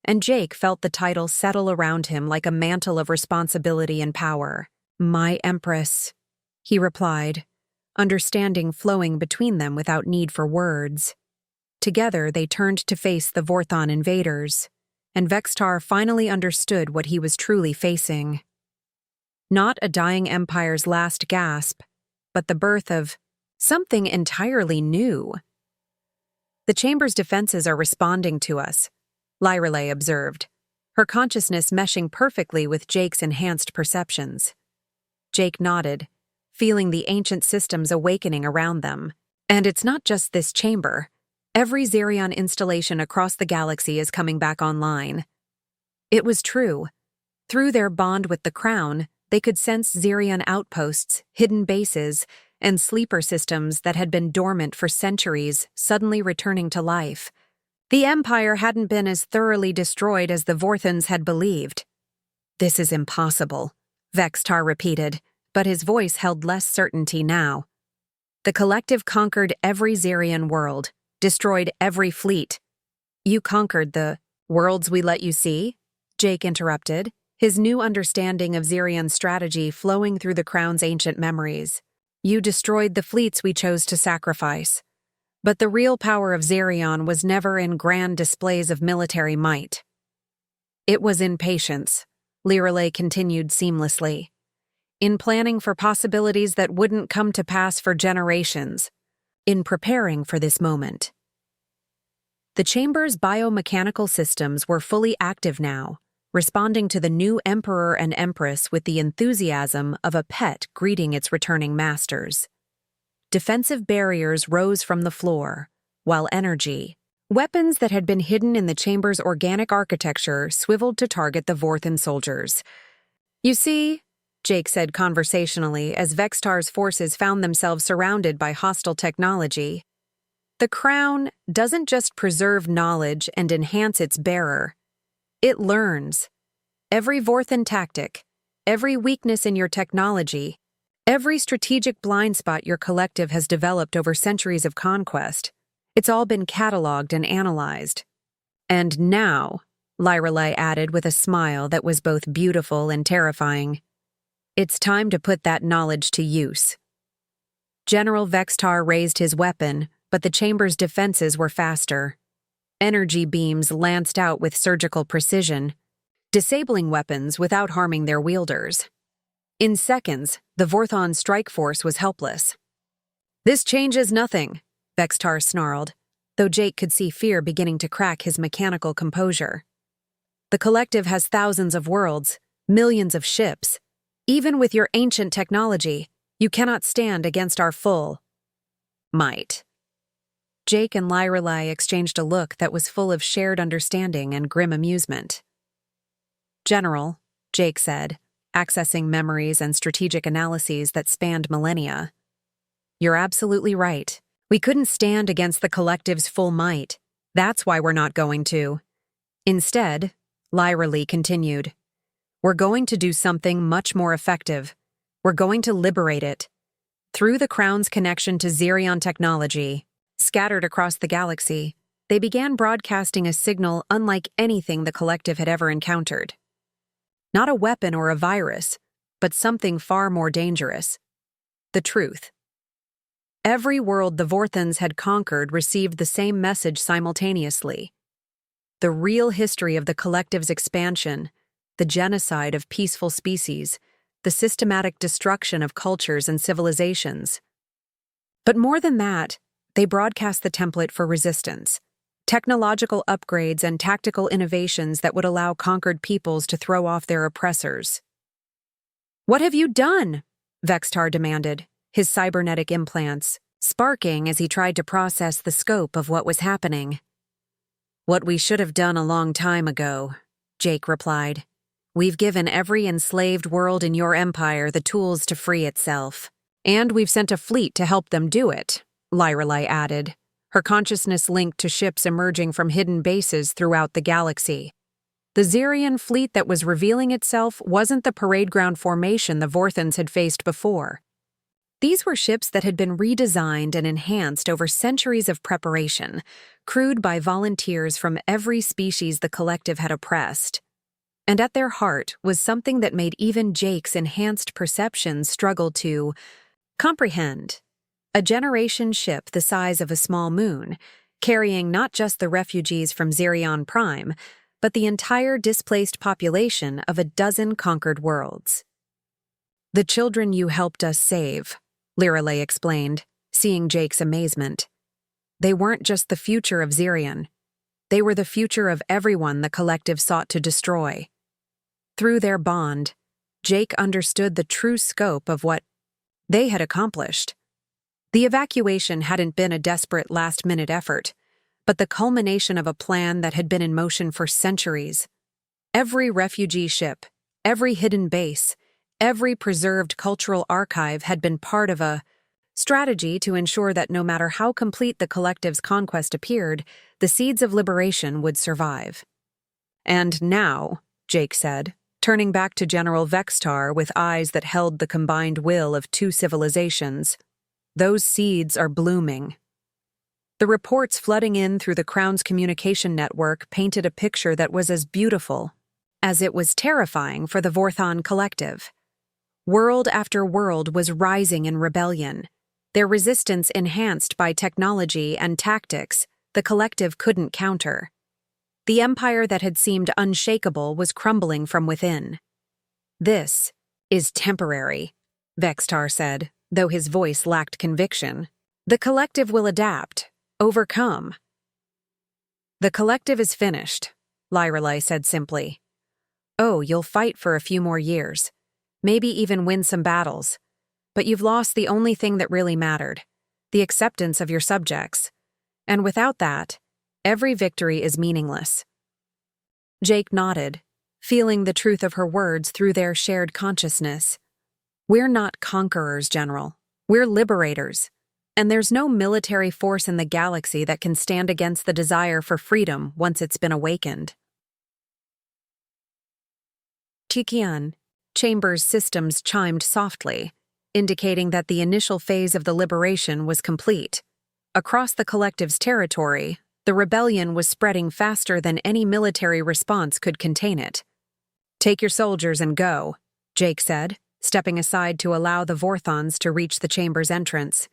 and Jake felt the title settle around him like a mantle of responsibility and power. "My Empress," he replied, understanding flowing between them without need for words. Together, they turned to face the Vorthon invaders, and Vextar finally understood what he was truly facing. Not a dying empire's last gasp, but the birth of something entirely new. "The chamber's defenses are responding to us," Lyreley observed, her consciousness meshing perfectly with Jake's enhanced perceptions. Jake nodded, feeling the ancient systems awakening around them. "And it's not just this chamber. Every Xerion installation across the galaxy is coming back online." It was true. Through their bond with the Crown, they could sense Xerion outposts, hidden bases, and sleeper systems that had been dormant for centuries suddenly returning to life. The Empire hadn't been as thoroughly destroyed as the Vorthons had believed. "This is impossible," Vextar repeated, but his voice held less certainty now. "The collective conquered every Xerion world, destroyed every fleet." "You conquered the worlds we let you see?" Jake interrupted, his new understanding of Xerion's strategy flowing through the Crown's ancient memories. "You destroyed the fleets we chose to sacrifice. But the real power of Xerion was never in grand displays of military might. It was in patience," Lyreley continued seamlessly. "In planning for possibilities that wouldn't come to pass for generations. In preparing for this moment." The chamber's biomechanical systems were fully active now, responding to the new Emperor and Empress with the enthusiasm of a pet greeting its returning masters. Defensive barriers rose from the floor, while weapons that had been hidden in the chamber's organic architecture swiveled to target the Vorthon soldiers. "You see," Jake said conversationally as Vextar's forces found themselves surrounded by hostile technology, "the Crown doesn't just preserve knowledge and enhance its bearer. It learns. Every Vorthon tactic, every weakness in your technology, every strategic blind spot your collective has developed over centuries of conquest, it's all been cataloged and analyzed. And now," Lyreley added with a smile that was both beautiful and terrifying, "it's time to put that knowledge to use." General Vextar raised his weapon, but the chamber's defenses were faster. Energy beams lanced out with surgical precision, disabling weapons without harming their wielders. In seconds, the Vorthon strike force was helpless. "This changes nothing," Vextar snarled, though Jake could see fear beginning to crack his mechanical composure. "The collective has thousands of worlds, millions of ships. Even with your ancient technology, you cannot stand against our full might." Jake and Lyreley exchanged a look that was full of shared understanding and grim amusement. "General," Jake said, accessing memories and strategic analyses that spanned millennia, "you're absolutely right. We couldn't stand against the collective's full might. That's why we're not going to. Instead," Lyreley continued, "we're going to do something much more effective. We're going to liberate it. Through the Crown's connection to Xerion technology, scattered across the galaxy, they began broadcasting a signal unlike anything the collective had ever encountered. Not a weapon or a virus, but something far more dangerous. The truth. Every world the Vorthons had conquered received the same message simultaneously. The real history of the collective's expansion, the genocide of peaceful species, the systematic destruction of cultures and civilizations. But more than that, they broadcast the template for resistance, technological upgrades and tactical innovations that would allow conquered peoples to throw off their oppressors. "What have you done?" Vextar demanded, his cybernetic implants sparking as he tried to process the scope of what was happening. "What we should have done a long time ago," Jake replied. "We've given every enslaved world in your empire the tools to free itself. And we've sent a fleet to help them do it," Lyreley added, her consciousness linked to ships emerging from hidden bases throughout the galaxy. The Xerion fleet that was revealing itself wasn't the parade ground formation the Vorthons had faced before. These were ships that had been redesigned and enhanced over centuries of preparation, crewed by volunteers from every species the collective had oppressed. And at their heart was something that made even Jake's enhanced perceptions struggle to comprehend. A generation ship the size of a small moon, carrying not just the refugees from Xerion Prime, but the entire displaced population of a dozen conquered worlds. "The children you helped us save," Lirelei explained, seeing Jake's amazement. "They weren't just the future of Xerion. They were the future of everyone the collective sought to destroy." Through their bond, Jake understood the true scope of what they had accomplished. The evacuation hadn't been a desperate last-minute effort, but the culmination of a plan that had been in motion for centuries. Every refugee ship, every hidden base, every preserved cultural archive had been part of a strategy to ensure that no matter how complete the collective's conquest appeared, the seeds of liberation would survive. "And now," Jake said, turning back to General Vextar with eyes that held the combined will of two civilizations, "those seeds are blooming." The reports flooding in through the Crown's communication network painted a picture that was as beautiful as it was terrifying for the Vorthon collective. World after world was rising in rebellion, their resistance enhanced by technology and tactics the collective couldn't counter. The empire that had seemed unshakable was crumbling from within. "This is temporary," Vextar said, though his voice lacked conviction. "The collective will adapt, overcome." "The collective is finished," Lirelei said simply. "Oh, you'll fight for a few more years, maybe even win some battles, but you've lost the only thing that really mattered, the acceptance of your subjects. And without that, every victory is meaningless." Jake nodded, feeling the truth of her words through their shared consciousness. "We're not conquerors, General. We're liberators. And there's no military force in the galaxy that can stand against the desire for freedom once it's been awakened." Chikian, Chamber's systems chimed softly, indicating that the initial phase of the liberation was complete. Across the collective's territory, the rebellion was spreading faster than any military response could contain it. "Take your soldiers and go," Jake said, stepping aside to allow the Vorthons to reach the chamber's entrance.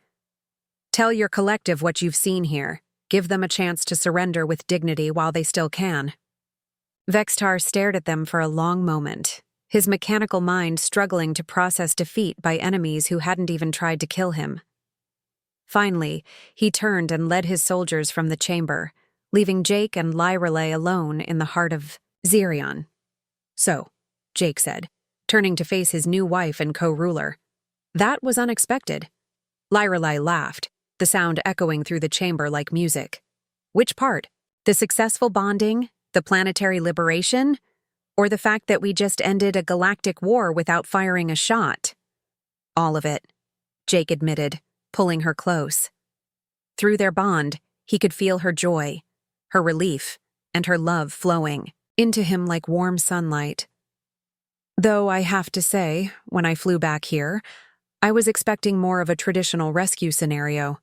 "Tell your collective what you've seen here. Give them a chance to surrender with dignity while they still can." Vextar stared at them for a long moment, his mechanical mind struggling to process defeat by enemies who hadn't even tried to kill him. Finally, he turned and led his soldiers from the chamber, leaving Jake and Lirelei alone in the heart of Xerion. "So," Jake said, turning to face his new wife and co-ruler. "That was unexpected." Lirelei laughed, the sound echoing through the chamber like music. "Which part? The successful bonding? The planetary liberation? Or the fact that we just ended a galactic war without firing a shot?" "All of it," Jake admitted, pulling her close. Through their bond, he could feel her joy, her relief, and her love flowing into him like warm sunlight. "Though I have to say, when I flew back here, I was expecting more of a traditional rescue scenario.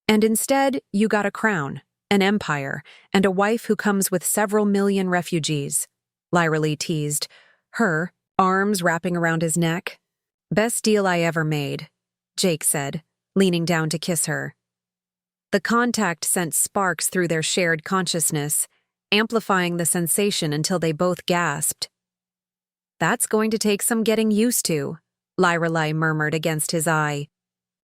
And instead, you got a crown, an empire, and a wife who comes with several million refugees," Lirelei teased, her arms wrapping around his neck. "Best deal I ever made," Jake said, leaning down to kiss her. The contact sent sparks through their shared consciousness, amplifying the sensation until they both gasped. "That's going to take some getting used to," Lirelei murmured against his eye.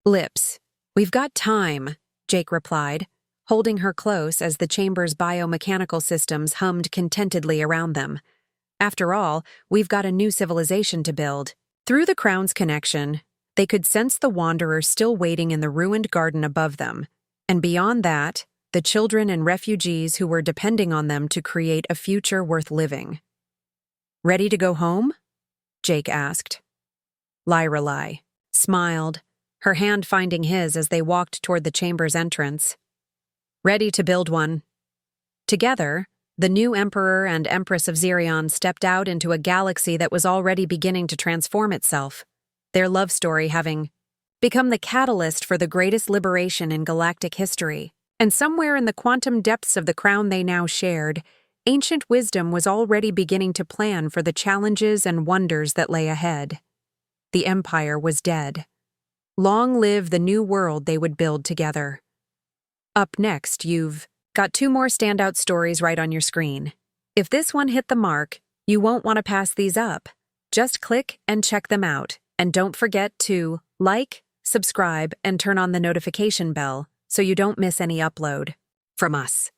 "Lips. We've got time," Jake replied, holding her close as the chamber's biomechanical systems hummed contentedly around them. "After all, we've got a new civilization to build." Through the Crown's connection, they could sense the wanderers still waiting in the ruined garden above them, and beyond that, the children and refugees who were depending on them to create a future worth living. "Ready to go home?" Jake asked. Lirelei smiled, her hand finding his as they walked toward the chamber's entrance. "Ready to build one." Together, the new Emperor and Empress of Xerion stepped out into a galaxy that was already beginning to transform itself, their love story having become the catalyst for the greatest liberation in galactic history. And somewhere in the quantum depths of the crown they now shared, ancient wisdom was already beginning to plan for the challenges and wonders that lay ahead. The Empire was dead. Long live the new world they would build together. Up next, you've got 2 more standout stories right on your screen. If this one hit the mark, you won't want to pass these up. Just click and check them out. And don't forget to like, subscribe, and turn on the notification bell so you don't miss any upload from us.